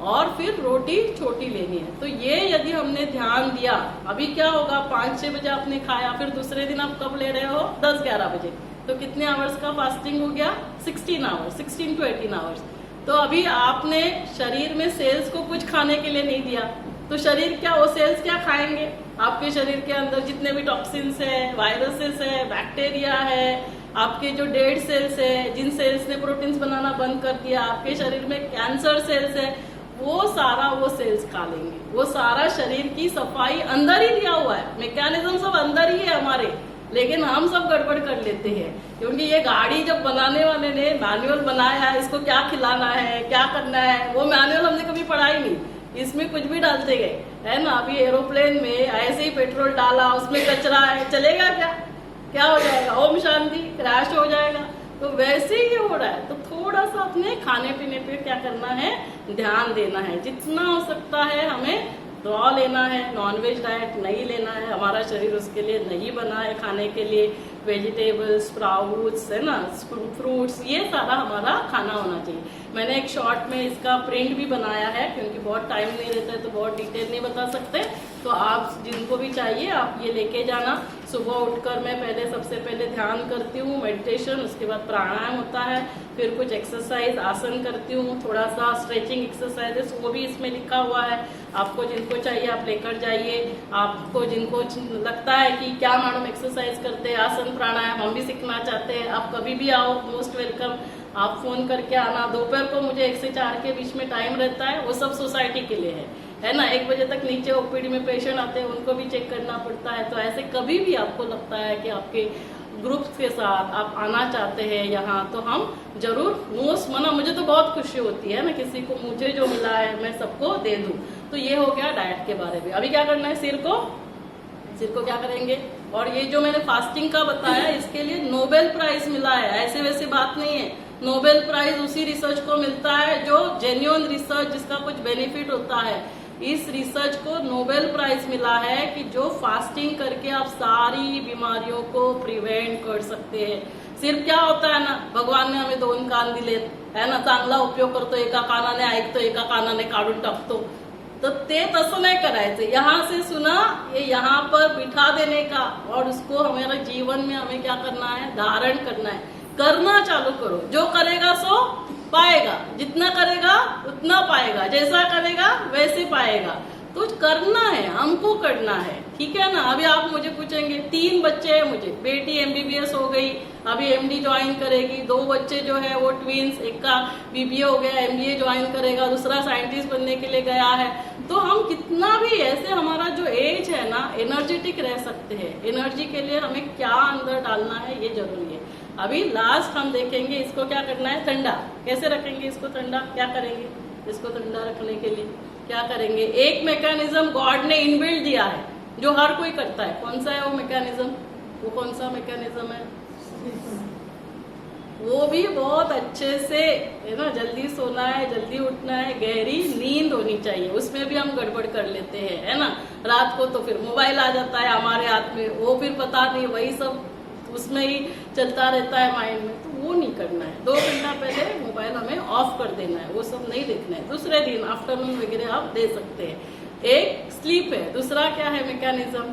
और फिर रोटी छोटी लेनी है। तो ये यदि हमने ध्यान दिया, अभी क्या होगा, 5-6 बजे आपने खाया, फिर दूसरे दिन आप कब ले रहे हो, 10-11 बजे, तो कितने आवर्स का फास्टिंग हो गया, 16 आवर्स, 16 to 18 आवर्स। तो अभी आपने शरीर में सेल्स को कुछ खाने के लिए नहीं दिया, तो शरीर क्या, वो सेल्स क्या खाएंगे, आपके शरीर के अंदर जितने भी टॉक्सिन्स है, वायरसेस है, बैक्टीरिया है, आपके जो डेड सेल्स है, जिन सेल्स ने प्रोटीन्स बनाना बंद कर दिया, आपके शरीर में कैंसर सेल्स है, वो सारा वो सेल्स खा लेंगे। वो सारा शरीर की सफाई अंदर ही दिया हुआ है, मैकेनिज्म सब अंदर ही है हमारे, लेकिन हम सब गड़बड़ कर लेते हैं। क्योंकि ये गाड़ी जब बनाने वाले ने मैनुअल बनाया है, इसको क्या खिलाना है, क्या करना है, वो मैनुअल हमने कभी पढ़ा ही नहीं, इसमें कुछ भी डालते गए है ना। अभी एरोप्लेन में ऐसे ही पेट्रोल डाला, उसमें कचरा है, चलेगा क्या हो जाएगा, ओम शांति, क्रैश हो जाएगा। तो वैसे ही हो रहा है। तो थोड़ा सा अपने खाने पीने पे क्या करना है, ध्यान देना है। जितना हो सकता है हमें रॉ लेना है, नॉनवेज डाइट नहीं लेना है, हमारा शरीर उसके लिए नहीं बना है खाने के लिए। वेजिटेबल्स, स्प्राउट्स है ना, फ्रूट्स, ये सारा हमारा खाना होना चाहिए। मैंने एक शॉर्ट में इसका प्रिंट भी बनाया है, क्योंकि बहुत टाइम नहीं रहता है तो बहुत डिटेल नहीं बता सकते। तो आप जिनको भी चाहिए आप ये लेके जाना। सुबह उठकर मैं सबसे पहले ध्यान करती हूँ, मेडिटेशन, उसके बाद प्राणायाम होता है, फिर कुछ एक्सरसाइज आसन करती हूँ, थोड़ा सा स्ट्रेचिंग एक्सरसाइजेस वो भी इसमें लिखा हुआ है। आपको जिनको चाहिए आप लेकर जाइए। आपको जिनको लगता है कि क्या मैडम एक्सरसाइज करते हैं, आसन प्राणायाम हम भी सीखना चाहते हैं, आप कभी भी आओ, मोस्ट वेलकम। आप फोन करके आना। दोपहर को मुझे 1 से 4 के बीच में टाइम रहता है, वो सब सोसाइटी के लिए है ना। 1 बजे तक नीचे ओपीडी में पेशेंट आते हैं, उनको भी चेक करना पड़ता है। तो ऐसे कभी भी आपको लगता है कि आपके ग्रुप्स के साथ आप आना चाहते हैं यहाँ, तो हम जरूर मुझे तो बहुत खुशी होती है ना, किसी को मुझे जो मिला है मैं सबको दे दूं। तो ये हो गया डाइट के बारे में। अभी क्या करना है, सिर को क्या करेंगे। और ये जो मैंने फास्टिंग का बताया, इसके लिए नोबेल प्राइज मिला है, ऐसे वैसे बात नहीं है। नोबेल प्राइज उसी रिसर्च को मिलता है जो जेन्युइन रिसर्च, जिसका कुछ बेनिफिट होता है। इस रिसर्च को नोबेल प्राइज मिला है कि जो फास्टिंग करके आप सारी बीमारियों को प्रिवेंट कर सकते हैं। सिर्फ क्या होता है ना, भगवान ने हमें 2 कान दिले है ना, चांगला उपयोग करतो, एका कानाने ऐकतो, एका कानाने काढून टाकतो। तो ते तसं नाही करायचं। यहाँ से सुना, ये यहाँ पर बिठा देने का, और उसको हमारे जीवन में हमें क्या करना है, धारण करना है। करना चालू करो, जो करेगा सो पाएगा, जितना करेगा उतना पाएगा, जैसा करेगा वैसे पाएगा। तो करना है, हमको करना है, ठीक है ना। अभी आप मुझे पूछेंगे, 3 बच्चे हैं मुझे, बेटी MBBS हो गई, अभी MD ज्वाइन करेगी, 2 बच्चे जो है वो ट्विंस, एक का BBA हो गया, MBA ज्वाइन करेगा, दूसरा साइंटिस्ट बनने के लिए गया है। तो हम कितना भी ऐसे, हमारा जो एज है ना, एनर्जेटिक रह सकते हैं। एनर्जी के लिए हमें क्या अंदर डालना है ये जरूरी है। अभी लास्ट हम देखेंगे इसको क्या करना है, ठंडा कैसे रखेंगे। इसको ठंडा क्या करेंगे, इसको ठंडा रखने के लिए क्या करेंगे, एक मैकेनिज्म गॉड ने इनबिल्ट दिया है जो हर कोई करता है। कौन सा है वो मैकेनिज्म, वो कौन सा मैकेनिज्म है, वो भी बहुत अच्छे से है ना। जल्दी सोना है, जल्दी उठना है, गहरी नींद होनी चाहिए, उसमें भी हम गड़बड़ कर लेते हैं है ना। रात को तो फिर मोबाइल आ जाता है हमारे हाथ में, वो फिर पता नहीं, वही सब उसमें ही चलता रहता है माइंड में। तो वो नहीं करना है, 2 घंटा पहले मोबाइल हमें ऑफ कर देना है, वो सब नहीं देखना है। दूसरे दिन आफ्टरनून वगैरह आप दे सकते हैं। एक स्लीप है, दूसरा क्या है मैकेनिज्म।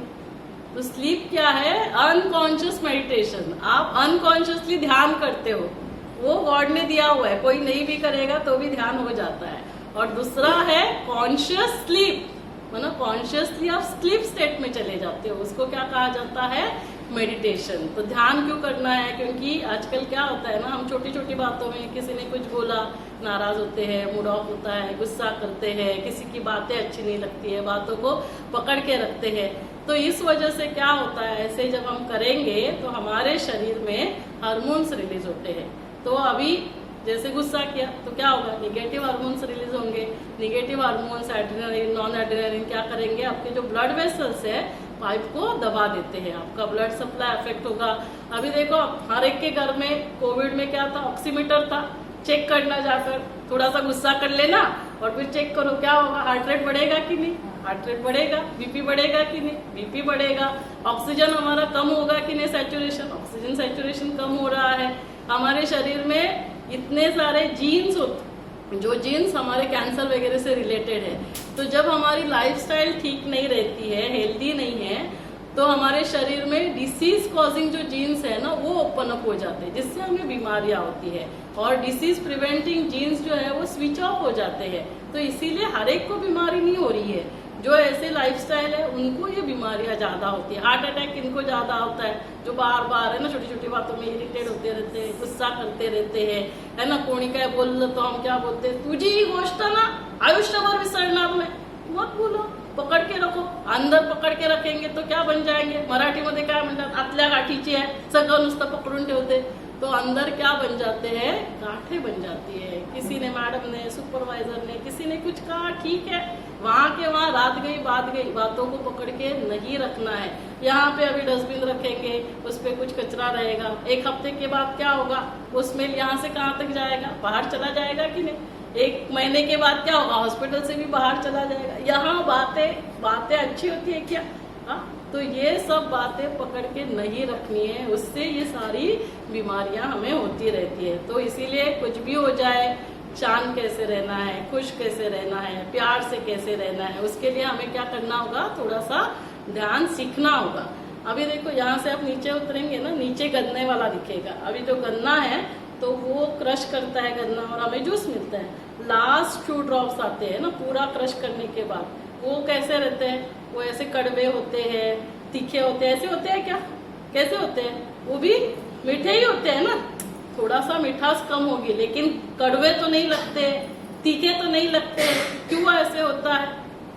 तो स्लीप क्या है, अनकॉन्शियस मेडिटेशन। आप अनकॉन्शियसली ध्यान करते हो, वो गॉड ने दिया हुआ है, कोई नहीं भी करेगा तो भी ध्यान हो जाता है। और दूसरा है कॉन्शियस स्लीप, मतलब कॉन्शियसली आप स्लीप स्टेट में चले जाते हो, उसको क्या कहा जाता है, मेडिटेशन। तो ध्यान क्यों करना है, क्योंकि आजकल क्या होता है ना, हम छोटी छोटी बातों में, किसी ने कुछ बोला नाराज होते हैं, मूड ऑफ होता है, गुस्सा करते हैं, किसी की बातें अच्छी नहीं लगती है, बातों को पकड़ के रखते हैं। तो इस वजह से क्या होता है, ऐसे जब हम करेंगे तो हमारे शरीर में हार्मोन्स रिलीज होते हैं। तो अभी जैसे गुस्सा किया तो क्या होगा, निगेटिव हार्मोन्स रिलीज होंगे। Negative hormones adrenaline, non adrenaline क्या करेंगे, आपके जो ब्लड वेसल्स है पाइप को दबा देते हैं, आपका ब्लड सप्लाई अफेक्ट होगा। अभी देखो हर एक के घर में कोविड में क्या था, ऑक्सीमीटर था, चेक करना जाकर, थोड़ा सा गुस्सा कर लेना और फिर चेक करो क्या होगा, हार्ट रेट बढ़ेगा कि नहीं, हार्ट रेट बढ़ेगा, बीपी बढ़ेगा कि नहीं, बीपी बढ़ेगा। ऑक्सीजन हमारा कम होगा कि नहीं, सैचुरेशन, ऑक्सीजन सैचुरेशन कम हो रहा है। हमारे शरीर में इतने सारे जीन्स होते, जो जीन्स हमारे कैंसर वगैरह से रिलेटेड है। तो जब हमारी लाइफस्टाइल ठीक नहीं रहती है, हेल्दी नहीं है, तो हमारे शरीर में डिसीज कॉजिंग जो जीन्स है ना, वो ओपन अप हो जाते हैं, जिससे हमें बीमारियां होती है। और डिसीज प्रिवेंटिंग जीन्स जो है वो स्विच ऑफ हो जाते हैं। तो इसीलिए हर एक को बीमारी नहीं हो रही है, जो ऐसे लाइफस्टाइल है उनको ये बीमारियां ज्यादा होती है। हार्ट अटैक इनको ज्यादा होता है, जो बार बार है ना छोटी छोटी बातों में इरिटेट होते रहते हैं, गुस्सा करते रहते हैं, है ना। कोणी काय बोललं तो हम क्या बोलते हैं, तुझी ही गोष्ट ना आयुष्यभर विसरणार नाही, मत बोलो, पकड़ के रखो। अंदर पकड़ के रखेंगे तो क्या बन जाएंगे, मराठीमध्ये काय म्हणतात, आतल्या गाठीची आहे, सगळं नुसतं पकडून ठेवते, तो अंदर क्या बन जाते हैं, गांठें बन जाती है। किसी ने, मैडम ने, सुपरवाइजर ने, किसी ने कुछ कहा, ठीक है, वहां के वहां रात गई बात गई, बातों को पकड़ के नहीं रखना है। यहाँ पे अभी डस्टबिन रखेंगे, उस पर कुछ कचरा रहेगा, 1 हफ्ते के बाद क्या होगा, वो स्मेल यहाँ से कहाँ तक जाएगा, बाहर चला जाएगा कि नहीं। 1 महीने के बाद क्या होगा, हॉस्पिटल से भी बाहर चला जाएगा। यहाँ बातें अच्छी होती है क्या, हाँ। तो ये सब बातें पकड़ के नहीं रखनी है, उससे ये सारी बीमारियां हमें होती रहती है। तो इसीलिए कुछ भी हो जाए, शांत कैसे रहना है, खुश कैसे रहना है, प्यार से कैसे रहना है, उसके लिए हमें क्या करना होगा, थोड़ा सा ध्यान सीखना होगा। अभी देखो यहाँ से आप नीचे उतरेंगे ना, नीचे गन्ने वाला दिखेगा। अभी जो गन्ना है तो वो क्रश करता है गन्ना और हमें जूस मिलता है। लास्ट 2 ड्रॉप्स आते हैं ना पूरा क्रश करने के बाद, वो कैसे रहते हैं, वो ऐसे कड़वे होते हैं, तीखे होते हैं, ऐसे होते हैं क्या, कैसे होते हैं, वो भी मीठे ही होते हैं ना। थोड़ा सा मिठास कम होगी लेकिन कड़वे तो नहीं लगते, तीखे तो नहीं लगते। क्यों ऐसे होता है,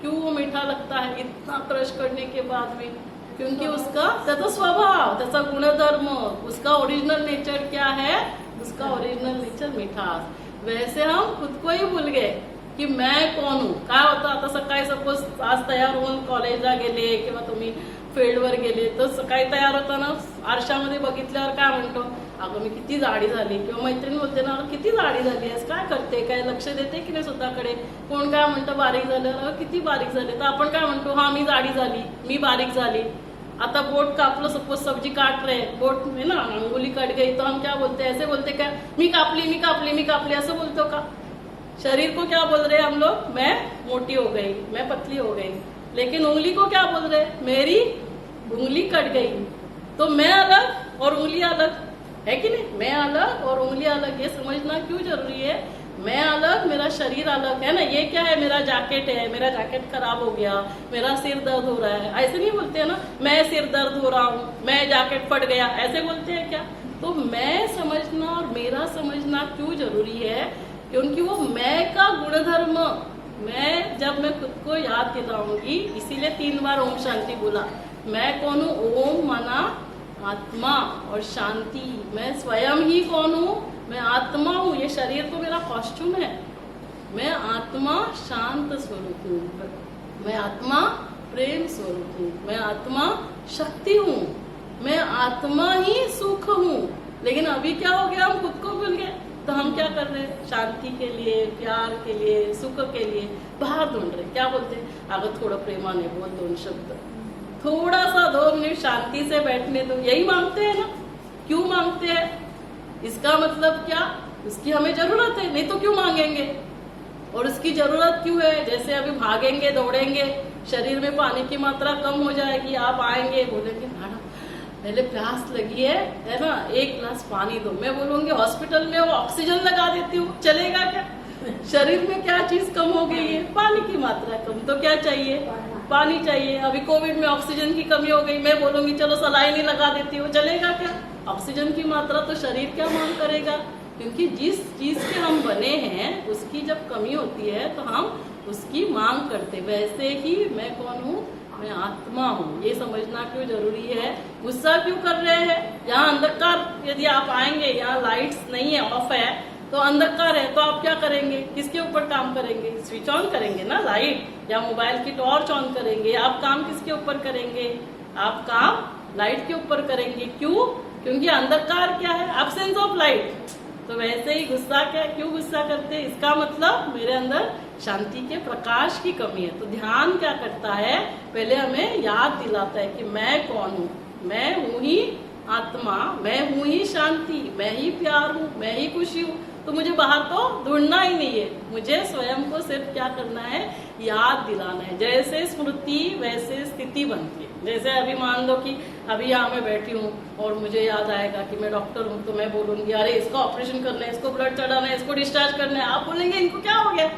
क्यों वो मीठा लगता है इतना क्रश करने के बाद भी? क्योंकि उसका त्याचा स्वभाव, त्याचा गुणधर्म, उसका ओरिजिनल नेचर क्या है, उसका ओरिजिनल नेचर मिठास। वैसे हम खुद को ही भूल गए की मैं कोण हूँ. काय होतं आता सकाळी सपोज आज तयार होऊन कॉलेजला गेले किंवा तुम्ही फील्डवर गेले तर सकाळी तयार होताना आरशामध्ये बघितल्यावर काय म्हणतो, अगं मी किती जाडी झाली, किंवा मैत्रीण बोलते ना किती जाडी झाली आहेस, काय करते, काय लक्ष देते की नाही स्वतःकडे. कोण काय म्हणतं बारीक झालं, अगं किती बारीक झाले, तर आपण काय म्हणतो हा मी जाडी झाली, मी बारीक झाली. आता बोट कापलं, सपोज सब्जी काट रहे बोट में ना अंगुली कट गई तो हम क्या बोलते हैं, ऐसे बोलते क्या, मी कापली मी कापली मी कापली असं बोलतो का. शरीर को क्या बोल रहे हैं हम लोग, मैं मोटी हो गई, मैं पतली हो गई. लेकिन उंगली को क्या बोल रहे हैं, मेरी उंगली कट गई. तो मैं अलग और उंगली अलग है कि नहीं, मैं अलग और उंगली अलग, ये समझना क्यों जरूरी है. मैं अलग, मेरा शरीर अलग है ना. ये क्या है, मेरा जैकेट है, मेरा जैकेट खराब हो गया, मेरा सिर दर्द हो रहा है, ऐसे नहीं बोलते हैं ना, मैं सिर दर्द हो रहा हूँ, मैं जैकेट फट गया, ऐसे बोलते हैं क्या. तो मैं समझना और मेरा समझना क्यों जरूरी है, क्योंकि वो मैं का गुणधर्म, मैं जब मैं खुद को याद दिलाऊंगी, इसीलिए 3 बार ओम शांति बोला. मैं कौन हूँ, ओम माना आत्मा और शांति. मैं स्वयं ही कौन हूँ, मैं आत्मा हूँ. ये शरीर तो मेरा कॉस्ट्यूम है. मैं आत्मा शांत स्वरूप हूँ, मैं आत्मा प्रेम स्वरूप हूँ, मैं आत्मा शक्ति हूँ, मैं आत्मा ही सुख हूँ. लेकिन अभी क्या हो गया, हम खुद को भूल गए. तो हम क्या कर रहे हैं, शांति के लिए, प्यार के लिए, सुख के लिए बाहर ढूंढ रहे. क्या बोलते हैं, अगर थोड़ा प्रेमाने बोल 2 शब्द, थोड़ा सा 2 मिनट शांति से बैठने दो. यही मांगते हैं ना. क्यों मांगते हैं, इसका मतलब क्या, उसकी हमें जरूरत है, नहीं तो क्यों मांगेंगे. और उसकी जरूरत क्यों है, जैसे अभी भागेंगे दौड़ेंगे, शरीर में पानी की मात्रा कम हो जाएगी, आप आएंगे बोलेंगे मैडम पहले प्यास लगी है ना, 1 गिलास पानी दो. मैं बोलूंगी हॉस्पिटल में वो ऑक्सीजन लगा देती हूँ, चलेगा क्या. शरीर में क्या चीज कम हो गई है, पानी की मात्रा कम, तो क्या चाहिए, पानी चाहिए. अभी कोविड में ऑक्सीजन की कमी हो गई, मैं बोलूंगी चलो सलाइन ही लगा देती हूँ, चलेगा क्या. ऑक्सीजन की मात्रा तो शरीर क्या मांग करेगा, क्योंकि जिस चीज के हम बने हैं उसकी जब कमी होती है तो हम उसकी मांग करते. वैसे ही मैं कौन हूँ, मैं आत्मा हूँ. ये समझना क्यों जरूरी है. गुस्सा क्यों कर रहे हैं, यहाँ अंधकार, यदि आप आएंगे यहाँ लाइट्स नहीं है, ऑफ है, तो अंधकार है, तो आप क्या करेंगे, किसके ऊपर काम करेंगे, स्विच ऑन करेंगे ना लाइट, या मोबाइल की टॉर्च ऑन करेंगे. आप काम किसके ऊपर करेंगे, आप काम लाइट के ऊपर करेंगे. क्यों, क्योंकि अंधकार क्या है, एब्सेंस ऑफ लाइट. तो वैसे ही गुस्सा क्या, क्यों गुस्सा करते हैं, इसका मतलब मेरे अंदर शांति के प्रकाश की कमी है. तो ध्यान क्या करता है, पहले हमें याद दिलाता है कि मैं कौन हूँ, मैं हूँ ही आत्मा, मैं हूँ ही शांति, मैं ही प्यार हूँ, मैं ही खुशी हूँ. तो मुझे बाहर तो ढूंढना ही नहीं है, मुझे स्वयं को सिर्फ क्या करना है, याद दिलाना है. जैसे स्मृति वैसे स्थिति बनती है. जैसे अभी मान लो कि अभी यहाँ मैं बैठी हूँ और मुझे याद आएगा कि मैं डॉक्टर हूँ, तो मैं बोलूंगी अरे इसका ऑपरेशन करना है, इसको ब्लड चढ़ाना है, इसको डिस्चार्ज करना है. आप बोलेंगे इनको क्या हो गया.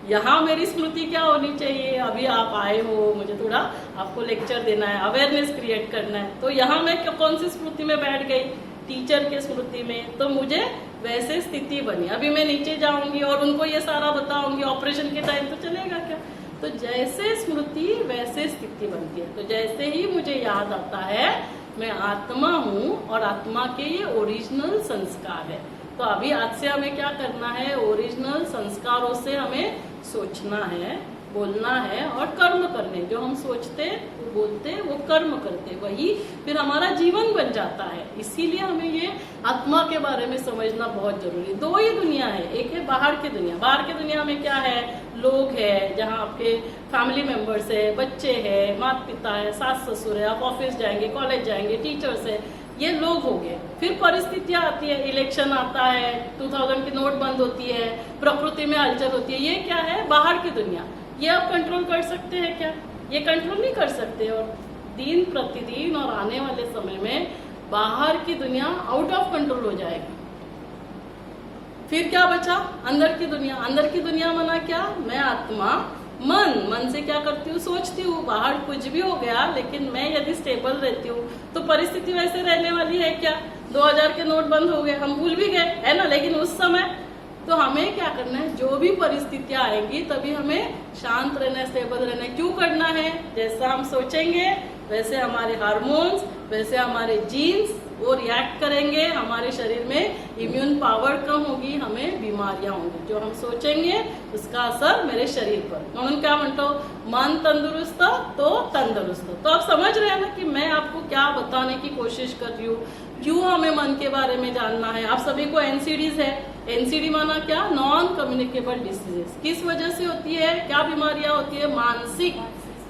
यहाँ मेरी स्मृति क्या होनी चाहिए, अभी आप आए हो, मुझे थोड़ा आपको लेक्चर देना है, अवेयरनेस क्रिएट करना है. तो यहाँ मैं कौन सी स्मृति में बैठ गई, टीचर के स्मृति में. तो मुझे वैसे स्थिति बनी. अभी मैं नीचे जाऊंगी और उनको ये सारा बताऊंगी ऑपरेशन के टाइम, तो चलेगा क्या. तो जैसे स्मृति वैसे स्थिति बनती है. तो जैसे ही मुझे याद आता है मैं आत्मा हूँ और आत्मा के ये ओरिजिनल संस्कार है. तो अभी आज से हमें क्या करना है, ओरिजिनल संस्कारों से हमें सोचना है, बोलना है और कर्म करने. जो हम सोचते, वो बोलते, वो कर्म करते, वही फिर हमारा जीवन बन जाता है. इसीलिए हमें ये आत्मा के बारे में समझना बहुत जरूरी है. 2 ही दुनिया है, एक है बाहर की दुनिया. बाहर की दुनिया में क्या है, लोग है, जहाँ आपके फैमिली मेंबर्स है, बच्चे है, माता पिता है, सास ससुर है, आप ऑफिस जाएंगे, कॉलेज जाएंगे, टीचर्स है, ये लोग हो गए। फिर परिस्थितियां आती है, इलेक्शन आता है, 2000 की नोट बंद होती है, प्रकृति में हलचल होती है। ये क्या है? बाहर की दुनिया। ये आप कंट्रोल कर सकते हैं क्या? ये कंट्रोल नहीं कर सकते। और दिन प्रतिदिन और आने वाले समय में बाहर की दुनिया आउट ऑफ कंट्रोल हो जाएगी। फिर क्या बचा? अंदर की दुनिया। अंदर की दुनिया माना क्या? मैं आत्मा, मन से क्या करती हूँ? सोचती हूँ। बाहर कुछ भी हो गया, लेकिन मैं यदि स्टेबल रहती हूँ तो परिस्थिति वैसे रहने वाली है क्या? 2000 के नोट बंद हो गए, हम भूल भी गए, है ना? लेकिन उस समय तो हमें क्या करना है? जो भी परिस्थितियां आएंगी तभी हमें शांत रहना है, स्टेबल रहना है। क्यों करना है? जैसा हम सोचेंगे वैसे हमारे हार्मोन्स, वैसे हमारे जीन्स वो रिएक्ट करेंगे। हमारे शरीर में इम्यून पावर कम होगी, हमें बीमारियां होंगी। जो हम सोचेंगे उसका असर मेरे शरीर पर। म्हणून क्या म्हणतो? मन तंदुरुस्त तो तंदुरुस्त। तो आप समझ रहे हैं ना कि मैं आपको क्या बताने की कोशिश कर रही हूँ, क्यों हमें मन के बारे में जानना है। आप सभी को एनसीडीज है। एनसीडी माना क्या? Non communicable diseases. किस वजह से होती है? क्या बीमारियां होती है? मानसिक।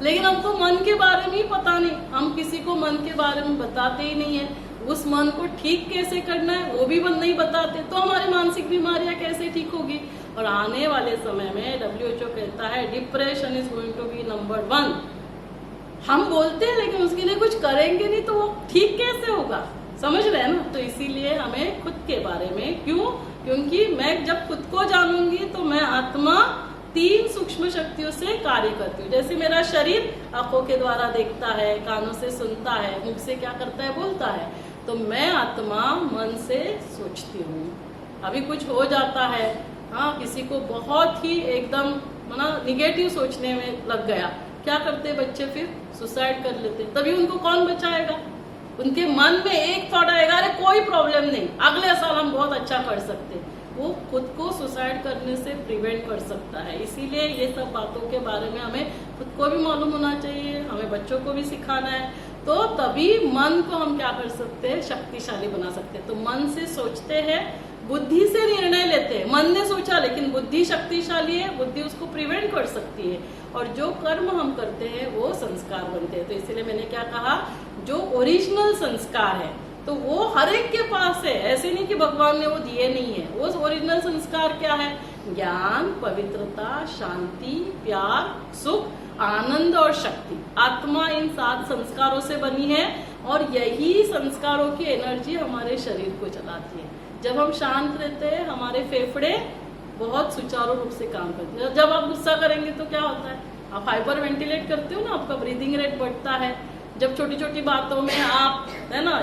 लेकिन हमको मन के बारे में ही पता नहीं, हम किसी को मन के बारे में बताते ही नहीं है। उस मन को ठीक कैसे करना है वो भी नहीं बताते, तो हमारी मानसिक बीमारियां कैसे ठीक होगी? और आने वाले समय में WHO कहता है depression is going to be number 1। हम बोलते हैं लेकिन उसके लिए कुछ करेंगे नहीं तो वो ठीक कैसे होगा? समझ रहे हैं ना? तो इसीलिए हमें खुद के बारे में, क्यों? क्योंकि मैं जब खुद को जानूंगी तो मैं आत्मा 3 सूक्ष्म शक्तियों से कार्य करती हूँ। जैसे मेरा शरीर आंखों के द्वारा देखता है, कानों से सुनता है, मुख से क्या करता है? बोलता है। तो मैं आत्मा मन से सोचती हूँ। अभी कुछ हो जाता है, हाँ, किसी को बहुत ही एकदम निगेटिव सोचने में लग गया, क्या करते बच्चे? फिर सुसाइड कर लेते। तभी उनको कौन बचाएगा? उनके मन में एक थॉट आएगा, अरे कोई प्रॉब्लम नहीं, अगले साल हम बहुत अच्छा कर सकते। वो खुद को सुसाइड करने से प्रिवेंट कर सकता है। इसीलिए ये सब बातों के बारे में हमें खुद को भी मालूम होना चाहिए, हमें बच्चों को भी सिखाना है। तो तभी मन को हम क्या कर सकते हैं? शक्तिशाली बना सकते हैं। तो मन से सोचते हैं, बुद्धि से निर्णय लेते हैं। मन ने सोचा लेकिन बुद्धि शक्तिशाली है, बुद्धि उसको प्रिवेंट कर सकती है। और जो कर्म हम करते हैं वो संस्कार बनते हैं। तो इसलिए मैंने क्या कहा, जो ओरिजिनल संस्कार है तो वो हर एक के पास है। ऐसे नहीं कि भगवान ने वो दिए नहीं है। वो ओरिजिनल संस्कार क्या है? ज्ञान, पवित्रता, शांति, प्यार, सुख, आनंद और शक्ति। आत्मा इन 7 संस्कारों से बनी है और यही संस्कारों की एनर्जी हमारे शरीर को चलाती है। जब हम शांत रहते हैं हमारे फेफड़े बहुत सुचारू रूप से काम करते हैं। जब आप गुस्सा करेंगे तो क्या होता है? आप हाइपर वेंटिलेट करते हो ना, आपका ब्रीदिंग रेट बढ़ता है। जब छोटी छोटी बातों में आप, है ना,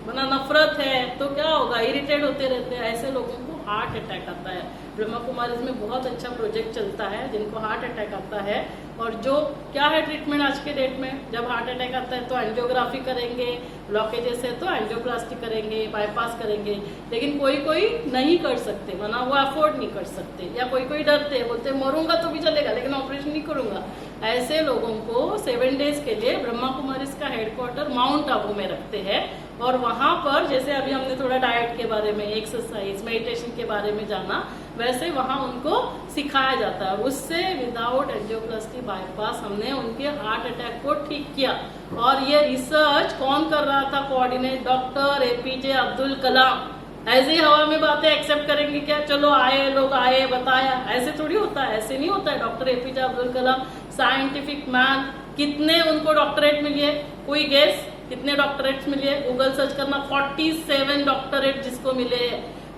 नफरत है तो क्या होगा? इरिटेट होते रहते हैं। ऐसे लोगों को हार्ट अटैक आता है। ब्रह्मा कुमारीज में बहुत अच्छा प्रोजेक्ट चलता है जिनको हार्ट अटैक आता है। और जो क्या है ट्रीटमेंट आज के डेट में? जब हार्ट अटैक आता है तो एंजियोग्राफी करेंगे, ब्लॉकेजेस है तो एंजियोप्लास्टी करेंगे, बाईपास करेंगे। लेकिन कोई कोई नहीं कर सकते, माना वो अफोर्ड नहीं कर सकते, या कोई कोई डरते, बोलते मरूंगा तो भी चलेगा लेकिन ऑपरेशन नहीं करूंगा। ऐसे लोगों को 7 डेज के लिए ब्रह्मा कुमारीज का हेडक्वार्टर माउंट आबू में रखते हैं। और वहां पर जैसे अभी हमने थोड़ा डाइट के बारे में, एक्सरसाइज, मेडिटेशन के बारे में जाना, वैसे वहां उनको सिखाया जाता है। उससे विदाउट एंजियोप्लास्टी बाईपास हमने उनके हार्ट अटैक को ठीक किया। और ये रिसर्च कौन कर रहा था? Coordinate doctor APJ Abdul Kalam. ऐसे ही हवा में बातें एक्सेप्ट करेंगे क्या? चलो आए, लोग आए, बताया, ऐसे थोड़ी होता है। ऐसे नहीं होता है। Doctor APJ Abdul Kalam scientific man, कितने उनको डॉक्टरेट मिली है? कोई गेस कितने डॉक्टरेट्स मिले? गूगल सर्च करना, 47 डॉक्टरेट जिसको मिले।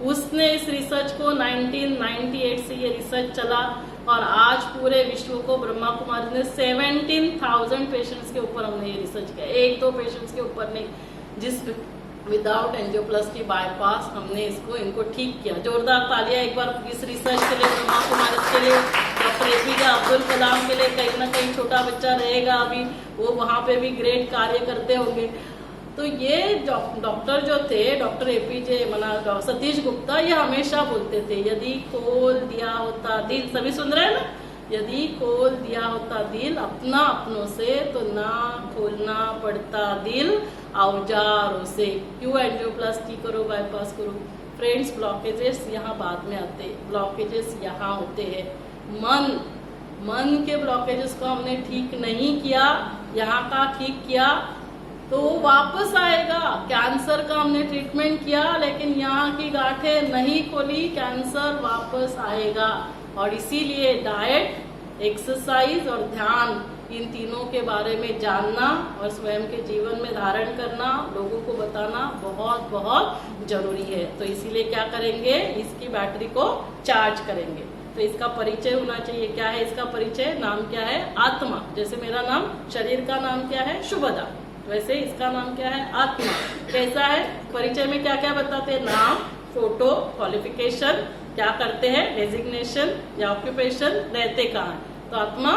उसने इस रिसर्च को 1998 से ये रिसर्च चला और आज पूरे विश्व को ब्रह्मा कुमारी ने 17,000 पेशेंट्स के ऊपर हमने ये रिसर्च किया। 1-2 पेशेंट्स के ऊपर नहीं, जिस विदाउट एंजियोप्लास्टी बाईपास हमने इनको ठीक किया। जोरदार तालियां एक बार इस रिसर्च के लिए, ब्रह्मा कुमारी के लिए, डॉक्टर APJ अब्दुल कलाम के लिए। कहीं ना कहीं छोटा बच्चा रहेगा अभी, वो वहां पे भी ग्रेट कार्य करते होंगे। तो ये डॉक्टर जो थे, डॉक्टर APJ सतीश गुप्ता, ये हमेशा बोलते थे यदि खोल दिया होता दिल, सभी सुन रहे हैं ना, यदि खोल दिया होता दिल अपना अपनों से तो ना खोलना पड़ता दिल औजारों से। क्यों एंजियोप्लास्टी करो, बाईपास करो? फ्रेंड्स, ब्लॉकेजेस यहाँ बाद में आते, ब्लॉकेजेस यहाँ होते हैं। मन के ब्लॉकेजेस को हमने ठीक नहीं किया, यहाँ का ठीक किया तो वो वापस आएगा। कैंसर का हमने ट्रीटमेंट किया लेकिन यहाँ की गांठें नहीं खोली, कैंसर वापस आएगा। और इसीलिए डाइट, एक्सरसाइज और ध्यान, इन तीनों के बारे में जानना और स्वयं के जीवन में धारण करना, लोगों को बताना बहुत बहुत जरूरी है। तो इसीलिए क्या करेंगे, इसकी बैटरी को चार्ज करेंगे। तो इसका परिचय होना चाहिए। क्या है इसका परिचय? नाम क्या है? आत्मा। जैसे मेरा नाम, शरीर का नाम क्या है? शुभदा, वैसे इसका नाम क्या है? आत्मा। कैसा है? परिचय में क्या क्या बताते हैं? नाम, फोटो, क्वालिफिकेशन, क्या करते हैं, डेजिग्नेशन या ऑक्यूपेशन, रहते कहाँ है। तो आत्मा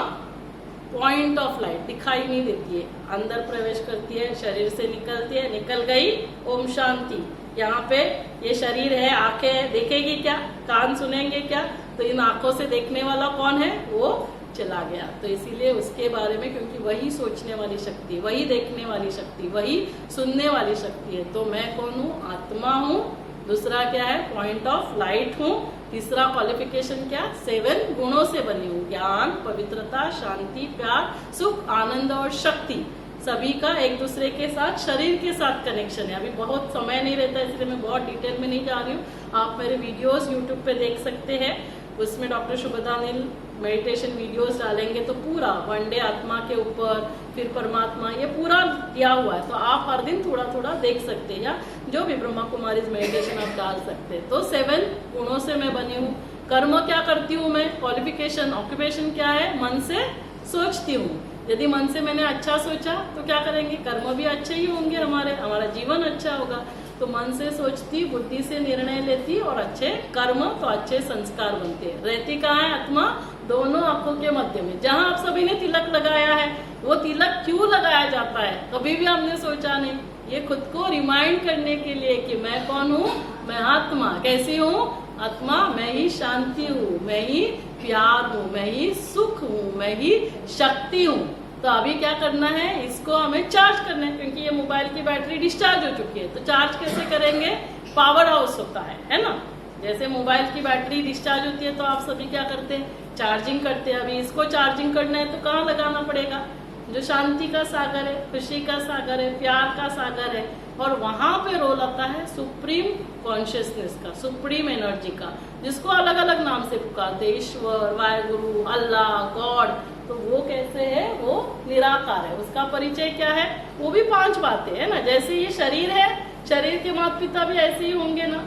पॉइंट ऑफ लाइट, दिखाई नहीं देती है, अंदर प्रवेश करती है, शरीर से निकलती है, निकल गई, ओम शांति। यहाँ पे ये शरीर है, आंखें देखेगी क्या, कान सुनेंगे क्या, तो इन आंखों से देखने वाला कौन है? वो चला गया। तो इसीलिए उसके बारे में, क्योंकि वही सोचने वाली शक्ति, वही देखने वाली शक्ति, वही सुनने वाली शक्ति है। तो मैं कौन हूँ? आत्मा हूँ। दूसरा क्या है? पॉइंट ऑफ लाइट हूँ। तीसरा क्वालिफिकेशन क्या? 7 गुणों से बनी हूँ। ज्ञान, पवित्रता, शांति, प्यार, सुख, आनंद और शक्ति, सभी का एक दूसरे के साथ, शरीर के साथ कनेक्शन है। अभी बहुत समय नहीं रहता इसलिए मैं बहुत डिटेल में नहीं जा रही हूँ। आप मेरे वीडियोस यूट्यूब पे देख सकते हैं, उसमें डॉक्टर शुभदा नील मेडिटेशन वीडियोस डालेंगे तो पूरा वन डे आत्मा के ऊपर, फिर परमात्मा, ये पूरा दिया हुआ है। तो आप हर दिन थोड़ा थोड़ा देख सकते हैं, या जो भी ब्रह्मा कुमारी मेडिटेशन आप डाल सकते हैं। तो 7 गुणों से मैं बनी हूँ। कर्म क्या करती हूँ मैं? क्वालिफिकेशन, ऑक्यूपेशन क्या है? मन से सोचती हूँ। यदि मन से मैंने अच्छा सोचा तो क्या करेंगे? कर्म भी अच्छे ही होंगे, हमारा जीवन अच्छा होगा। तो मन से सोचती, बुद्धि से निर्णय लेती और अच्छे कर्म, तो अच्छे संस्कार बनते हैं। रहती कहाँ है आत्मा? दोनों आंखों के मध्य में। जहाँ आप सभी ने तिलक लगाया है, वो तिलक क्यों लगाया जाता है? कभी भी हमने सोचा नहीं। ये खुद को रिमाइंड करने के लिए कि मैं कौन हूँ? मैं आत्मा। कैसी हूँ? आत्मा। मैं ही शांति हूँ, मैं ही प्यार हूँ, मैं ही सुख हूँ, मैं ही शक्ति हूँ। तो अभी क्या करना है? इसको हमें चार्ज करना है, क्योंकि ये मोबाइल की बैटरी डिस्चार्ज हो चुकी है। तो चार्ज कैसे करेंगे? पावर हाउस होता है ना। जैसे मोबाइल की बैटरी डिस्चार्ज होती है तो आप सभी क्या करते हैं? चार्जिंग करते हैं। अभी इसको चार्जिंग करना है तो कहाँ लगाना पड़ेगा? जो शांति का सागर है, खुशी का सागर है, प्यार का सागर है, और वहां पे रोल आता है सुप्रीम कॉन्शियसनेस का, सुप्रीम एनर्जी का, जिसको अलग अलग नाम से पुकारते हैं, ईश्वर, वाहिगुरु, अल्लाह, गॉड। तो वो कैसे है? वो निराकार है। उसका परिचय क्या है? वो भी 5 बातें है ना। जैसे ये शरीर है, शरीर के माता पिता भी ऐसे ही होंगे ना,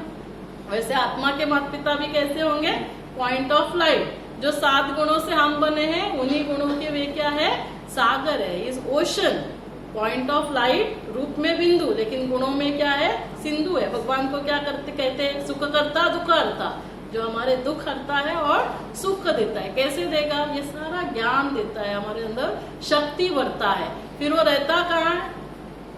वैसे आत्मा के माता पिता भी कैसे होंगे? Point of light. जो 7 गुणों से हम बने हैं, उन्हीं गुणों के वे क्या है? सागर है, इस ओशन। पॉइंट ऑफ लाइट रूप में बिंदु, लेकिन गुणों में क्या है? सिंधु है। भगवान को क्या कहते हैं? सुख करता, दुख हरता। जो हमारे दुख हरता है और सुख देता है। कैसे देगा? ये सारा ज्ञान देता है, हमारे अंदर शक्ति भरता है। फिर वो रहता कहाँ है?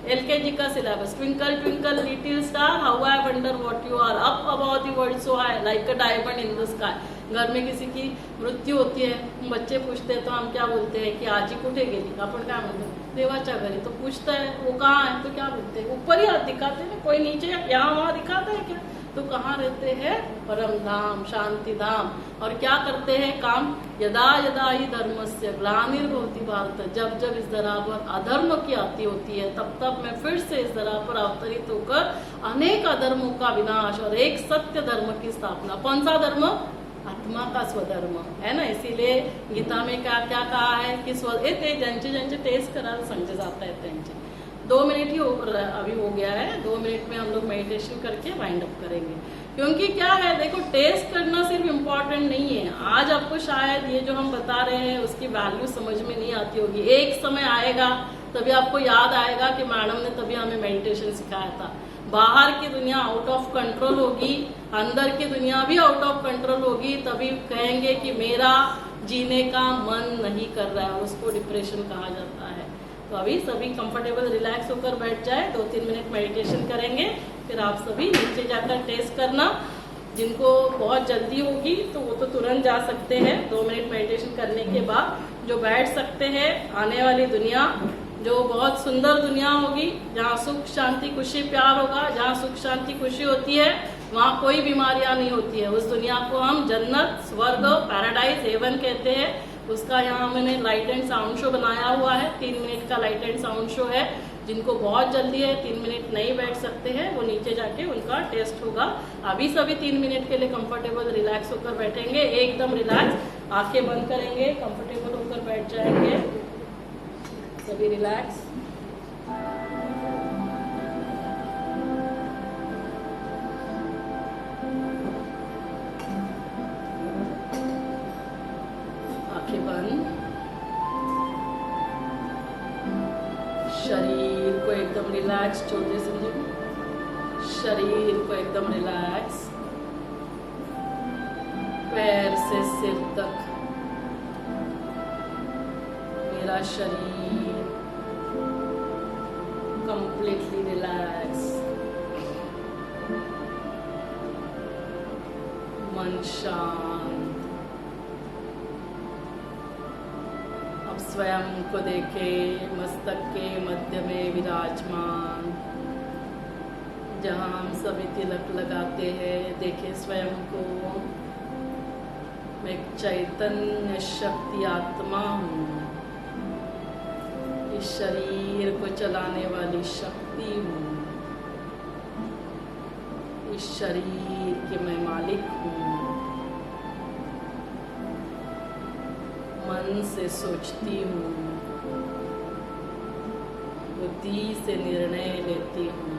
LKG का syllabus, twinkle twinkle little star, how I wonder what you are, up about the world so high, like a diamond in the sky. घर में किसी की मृत्यू होती है, बच्चे पूछते हैं तो हम क्या बोलते हैं कि आजी कुठे गेली, आपण काय म्हणतो? देवाच्या घरी। तो पूछता है वो कहाँ है, तो क्या बोलते हैं? ऊपर ही हाथ दिखाते हैं, कोई नीचे यहाँ वहाँ दिखाता है क्या? तो कहाँ रहते हैं? परम धाम, शांति धाम। और क्या करते हैं काम? यदा यदा ही धर्मस्य ग्लानिर्भवति भारत, जब जब इस धरा पर अधर्म की आती होती है, तब तब मैं फिर से इस धरा पर अवतरित होकर अनेक अधर्मों का विनाश और एक सत्य धर्म की स्थापना। कौन सा धर्म? आत्मा का स्वधर्म है ना। इसीलिए गीता में क्या क्या कहा है कि ते ज्यांचे ज्यांचे टेस्ट करायला समझे जाता है त्यांचे। 2 मिनट ही अभी हो गया है, 2 मिनट में हम लोग मेडिटेशन करके वाइंड अप करेंगे। क्योंकि क्या है, देखो, टेस्ट करना सिर्फ इम्पोर्टेंट नहीं है। आज आपको शायद ये जो हम बता रहे हैं उसकी वैल्यू समझ में नहीं आती होगी। एक समय आएगा तभी आपको याद आएगा कि मैडम ने तभी हमें मेडिटेशन सिखाया था। बाहर की दुनिया आउट ऑफ कंट्रोल होगी, अंदर की दुनिया भी आउट ऑफ कंट्रोल होगी, तभी कहेंगे कि मेरा जीने का मन नहीं कर रहा है, उसको डिप्रेशन कहा जाता है। तो अभी सभी कंफर्टेबल रिलैक्स होकर बैठ जाए, 2-3 मिनट मेडिटेशन करेंगे, फिर आप सभी नीचे जाकर टेस्ट करना। जिनको बहुत जल्दी होगी तो वो तो तुरंत जा सकते हैं। 2 मिनट मेडिटेशन करने के बाद जो बैठ सकते हैं, आने वाली दुनिया जो बहुत सुंदर दुनिया होगी, जहाँ सुख शांति खुशी प्यार होगा, जहाँ सुख शांति खुशी होती है वहाँ कोई बीमारियां नहीं होती है। उस दुनिया को हम जन्नत, स्वर्ग, पैराडाइज, हेवन कहते हैं। उसका यहाँ मैंने लाइट एंड साउंड शो बनाया हुआ है, 3 मिनट का लाइट एंड साउंड शो है, जिनको बहुत जल्दी है 3 मिनट नहीं बैठ सकते हैं वो नीचे जाके उनका टेस्ट होगा। अभी सभी 3 मिनट के लिए कंफर्टेबल रिलैक्स होकर बैठेंगे, एकदम रिलैक्स, आंखें बंद करेंगे, कंफर्टेबल होकर बैठ जाएंगे, सभी रिलैक्स। आंखें बंद। शरीर को एकदम रिलैक्स छोड़ते समझिए, शरीर को एकदम रिलैक्स, पैर से सिर तक मेरा शरीर कंप्लीटली रिलैक्स, मन शांत। स्वयं को देखे मस्तक के मध्य में विराजमान, जहाँ हम सभी तिलक लगाते हैं, देखे स्वयं को मैं एक चैतन्य शक्ति आत्मा हूँ, इस शरीर को चलाने वाली शक्ति हूँ, इस शरीर के मैं मालिक हूँ। मन से सोचती हूँ, बुद्धि से निर्णय लेती हूँ,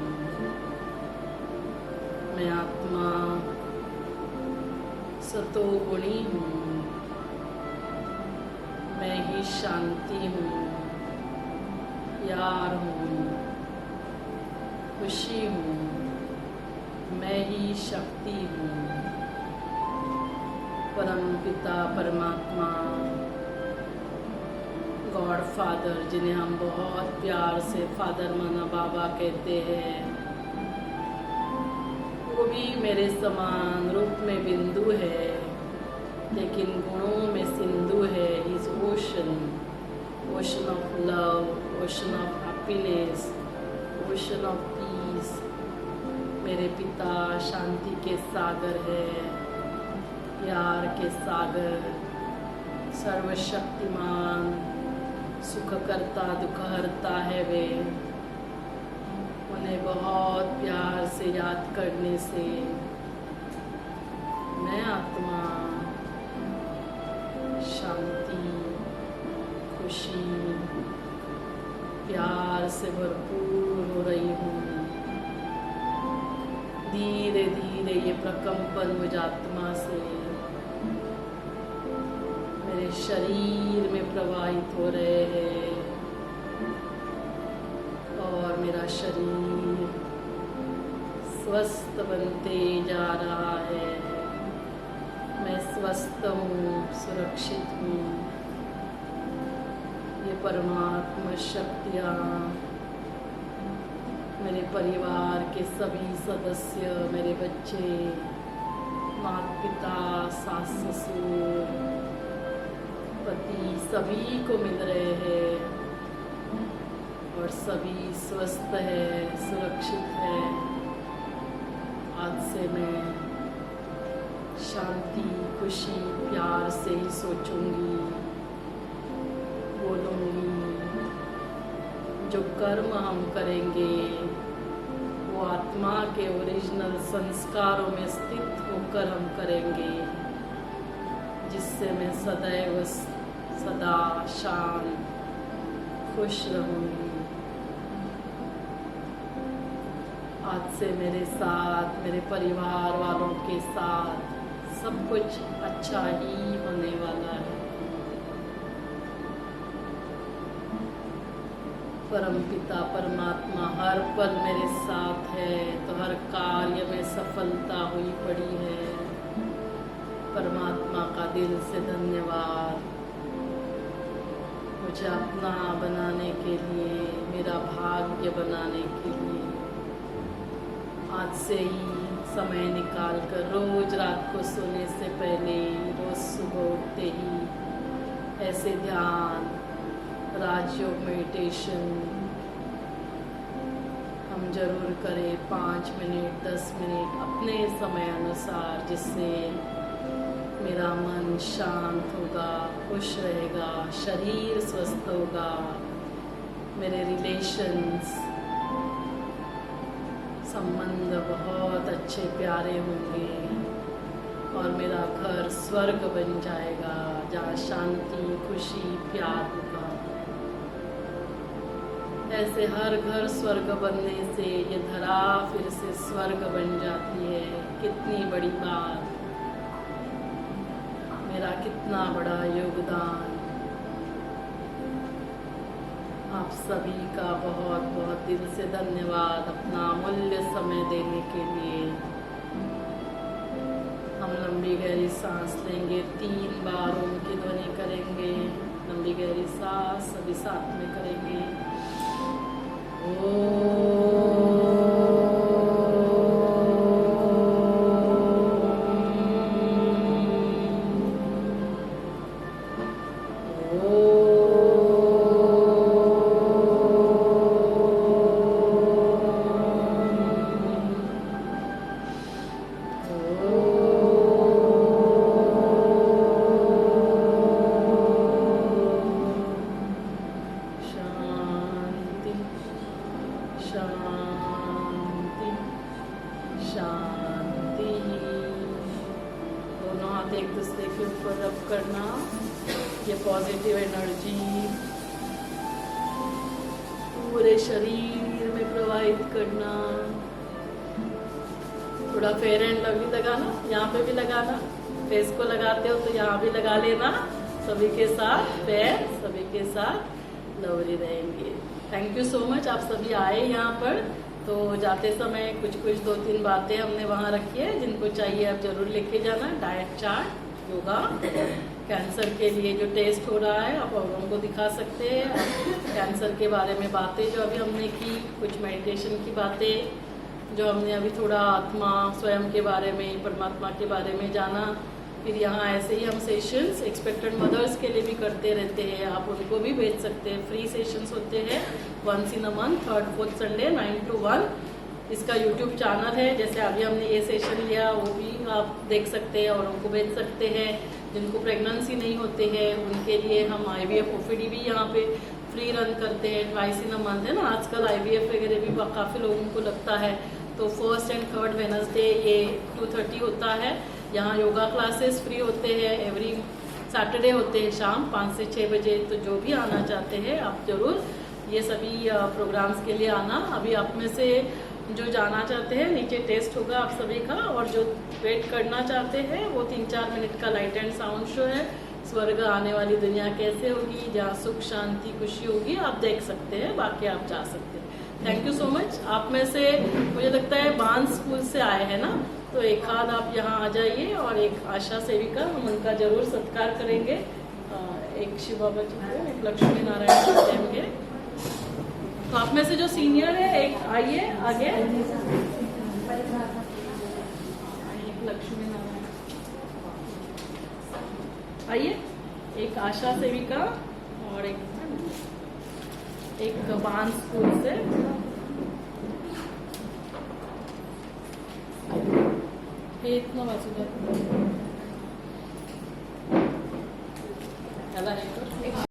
मैं आत्मा सतोगुणी हूँ, मैं ही शांति हूँ, प्यार हूँ, खुशी हूँ, मैं ही शक्ति हूँ। परम पिता परमात्मा गॉड फादर, जिन्हें हम बहुत प्यार से फादर माना बाबा कहते हैं, वो भी मेरे समान रूप में बिंदु है, लेकिन गुणों में सिंधु है। Is ocean, ocean of love, ocean of happiness, ocean of peace. मेरे पिता शांति के सागर है, प्यार के सागर, सर्वशक्तिमान, सुख करता दुख हरता है वे। उन्हें बहुत प्यार से याद करने से मैं आत्मा शांति, खुशी, प्यार से भरपूर हो रही हूँ। धीरे धीरे ये प्रकंपन मुझ आत्मा से मेरे शरीर में प्रवाहित हो रहे हैं और मेरा शरीर स्वस्थ बनते जा रहा है। मैं स्वस्थ हूँ, सुरक्षित हूँ। ये परमात्मा शक्तियाँ मेरे परिवार के सभी सदस्य, मेरे बच्चे, माता पिता, सास ससुर, पति, सभी को मिल रहे हैं और सभी स्वस्थ है, सुरक्षित है। आज से मैं शांति, खुशी, प्यार से ही सोचूंगी, बोलूंगी। जो कर्म हम करेंगे वो आत्मा के ओरिजिनल संस्कारों में स्थित होकर हम करेंगे, जिससे मैं सदैव सदा शांत, खुश रहूंगी। आज से मेरे साथ, मेरे परिवार वालों के साथ सब कुछ अच्छा ही होने वाला है। परमपिता परमात्मा हर पल मेरे साथ है, तो हर कार्य में सफलता हुई पड़ी है। परमात्मा का दिल से धन्यवाद, मुझे अपना बनाने के लिए, मेरा भाग्य बनाने के लिए। आज से ही समय निकाल कर रोज रात को सोने से पहले, रोज सुबह उठते ही ऐसे ध्यान, राजयोग मेडिटेशन हम जरूर करें। 5 मिनट, 10 मिनट अपने समय अनुसार, जिससे मेरा मन शांत होगा, खुश रहेगा, शरीर स्वस्थ होगा, मेरे रिलेशंस, संबंध बहुत अच्छे प्यारे होंगे और मेरा घर स्वर्ग बन जाएगा जहाँ शांति, खुशी, प्यार होगा। ऐसे हर घर स्वर्ग बनने से ये धरा फिर से स्वर्ग बन जाती है। कितनी बड़ी बात, मेरा कितना बड़ा योगदान। आप सभी का बहुत बहुत दिल से धन्यवाद अपना अमूल्य समय देने के लिए। हम लंबी गहरी सांस लेंगे, 3 बार ओम की ध्वनि करेंगे। लंबी गहरी सांस सभी साथ में करेंगे। शांति शांति। दोनों हाथ एक दूसरे के ऊपर रब करना, ये पॉजिटिव एनर्जी पूरे शरीर में प्रवाहित करना। थोड़ा फेयर एंड लवली लगाना, यहाँ पे भी लगाना। फेस को लगाते हो तो यहाँ भी लगा लेना। सभी के साथ फेयर, सभी के साथ लवली रहेंगे। थैंक यू सो मच, आप सभी आए यहाँ पर। तो जाते समय कुछ 2-3 बातें हमने वहाँ रखी है, जिनको चाहिए आप जरूर लेके जाना। डाइट चार्ट, योगा, कैंसर के लिए जो टेस्ट हो रहा है आप औरों को दिखा सकते हैं। कैंसर के बारे में बातें जो अभी हमने की, कुछ मेडिटेशन की बातें जो हमने अभी थोड़ा आत्मा स्वयं के बारे में, परमात्मा के बारे में जाना। फिर यहाँ ऐसे ही हम सेशंस एक्सपेक्टेड मदर्स के लिए भी करते रहते हैं, आप उनको भी भेज सकते हैं। फ्री सेशंस होते हैं once in a month, 3rd 4th Sunday 9 to 1। इसका यूट्यूब चैनल है, जैसे अभी हमने ये सेशन लिया वो भी आप देख सकते हैं और उनको भेज सकते हैं। जिनको प्रेगनेंसी नहीं होते हैं उनके लिए हम IVF OPD भी यहाँ पे फ्री रन करते हैं, ट्वाइस इन अ मंथ है ना। आजकल IVF वगैरह भी काफ़ी लोगों को लगता है, तो 1st and 3rd वेडनेसडे ये 2:30 होता है। यहाँ योगा क्लासेस फ्री होते हैं, एवरी सैटरडे होते हैं शाम 5 से 6 बजे। तो जो भी आना चाहते हैं आप जरूर ये सभी प्रोग्राम्स के लिए आना। अभी आप में से जो जाना चाहते हैं, नीचे टेस्ट होगा आप सभी का, और जो वेट करना चाहते हैं वो 3-4 मिनट का लाइट एंड साउंड शो है। स्वर्ग आने वाली दुनिया कैसे होगी, जहाँ सुख शांति खुशी होगी, आप देख सकते हैं। बाकी आप जा सकते हैं। Thank you so much. आप में से मुझे लगता है बांस स्कूल से आए हैं ना, तो एक आध आप यहाँ आ जाइए। और एक आशा सेविका, हम उनका जरूर सत्कार करेंगे। एक शिव बाबा जी को, एक लक्ष्मी नारायण जी देंगे। तो आप में से जो सीनियर है एक आइए आगे। एक लक्ष्मी नारायण आइए, एक आशा सेविका और एक बांस स्कूल से। हे इतना वासुदेव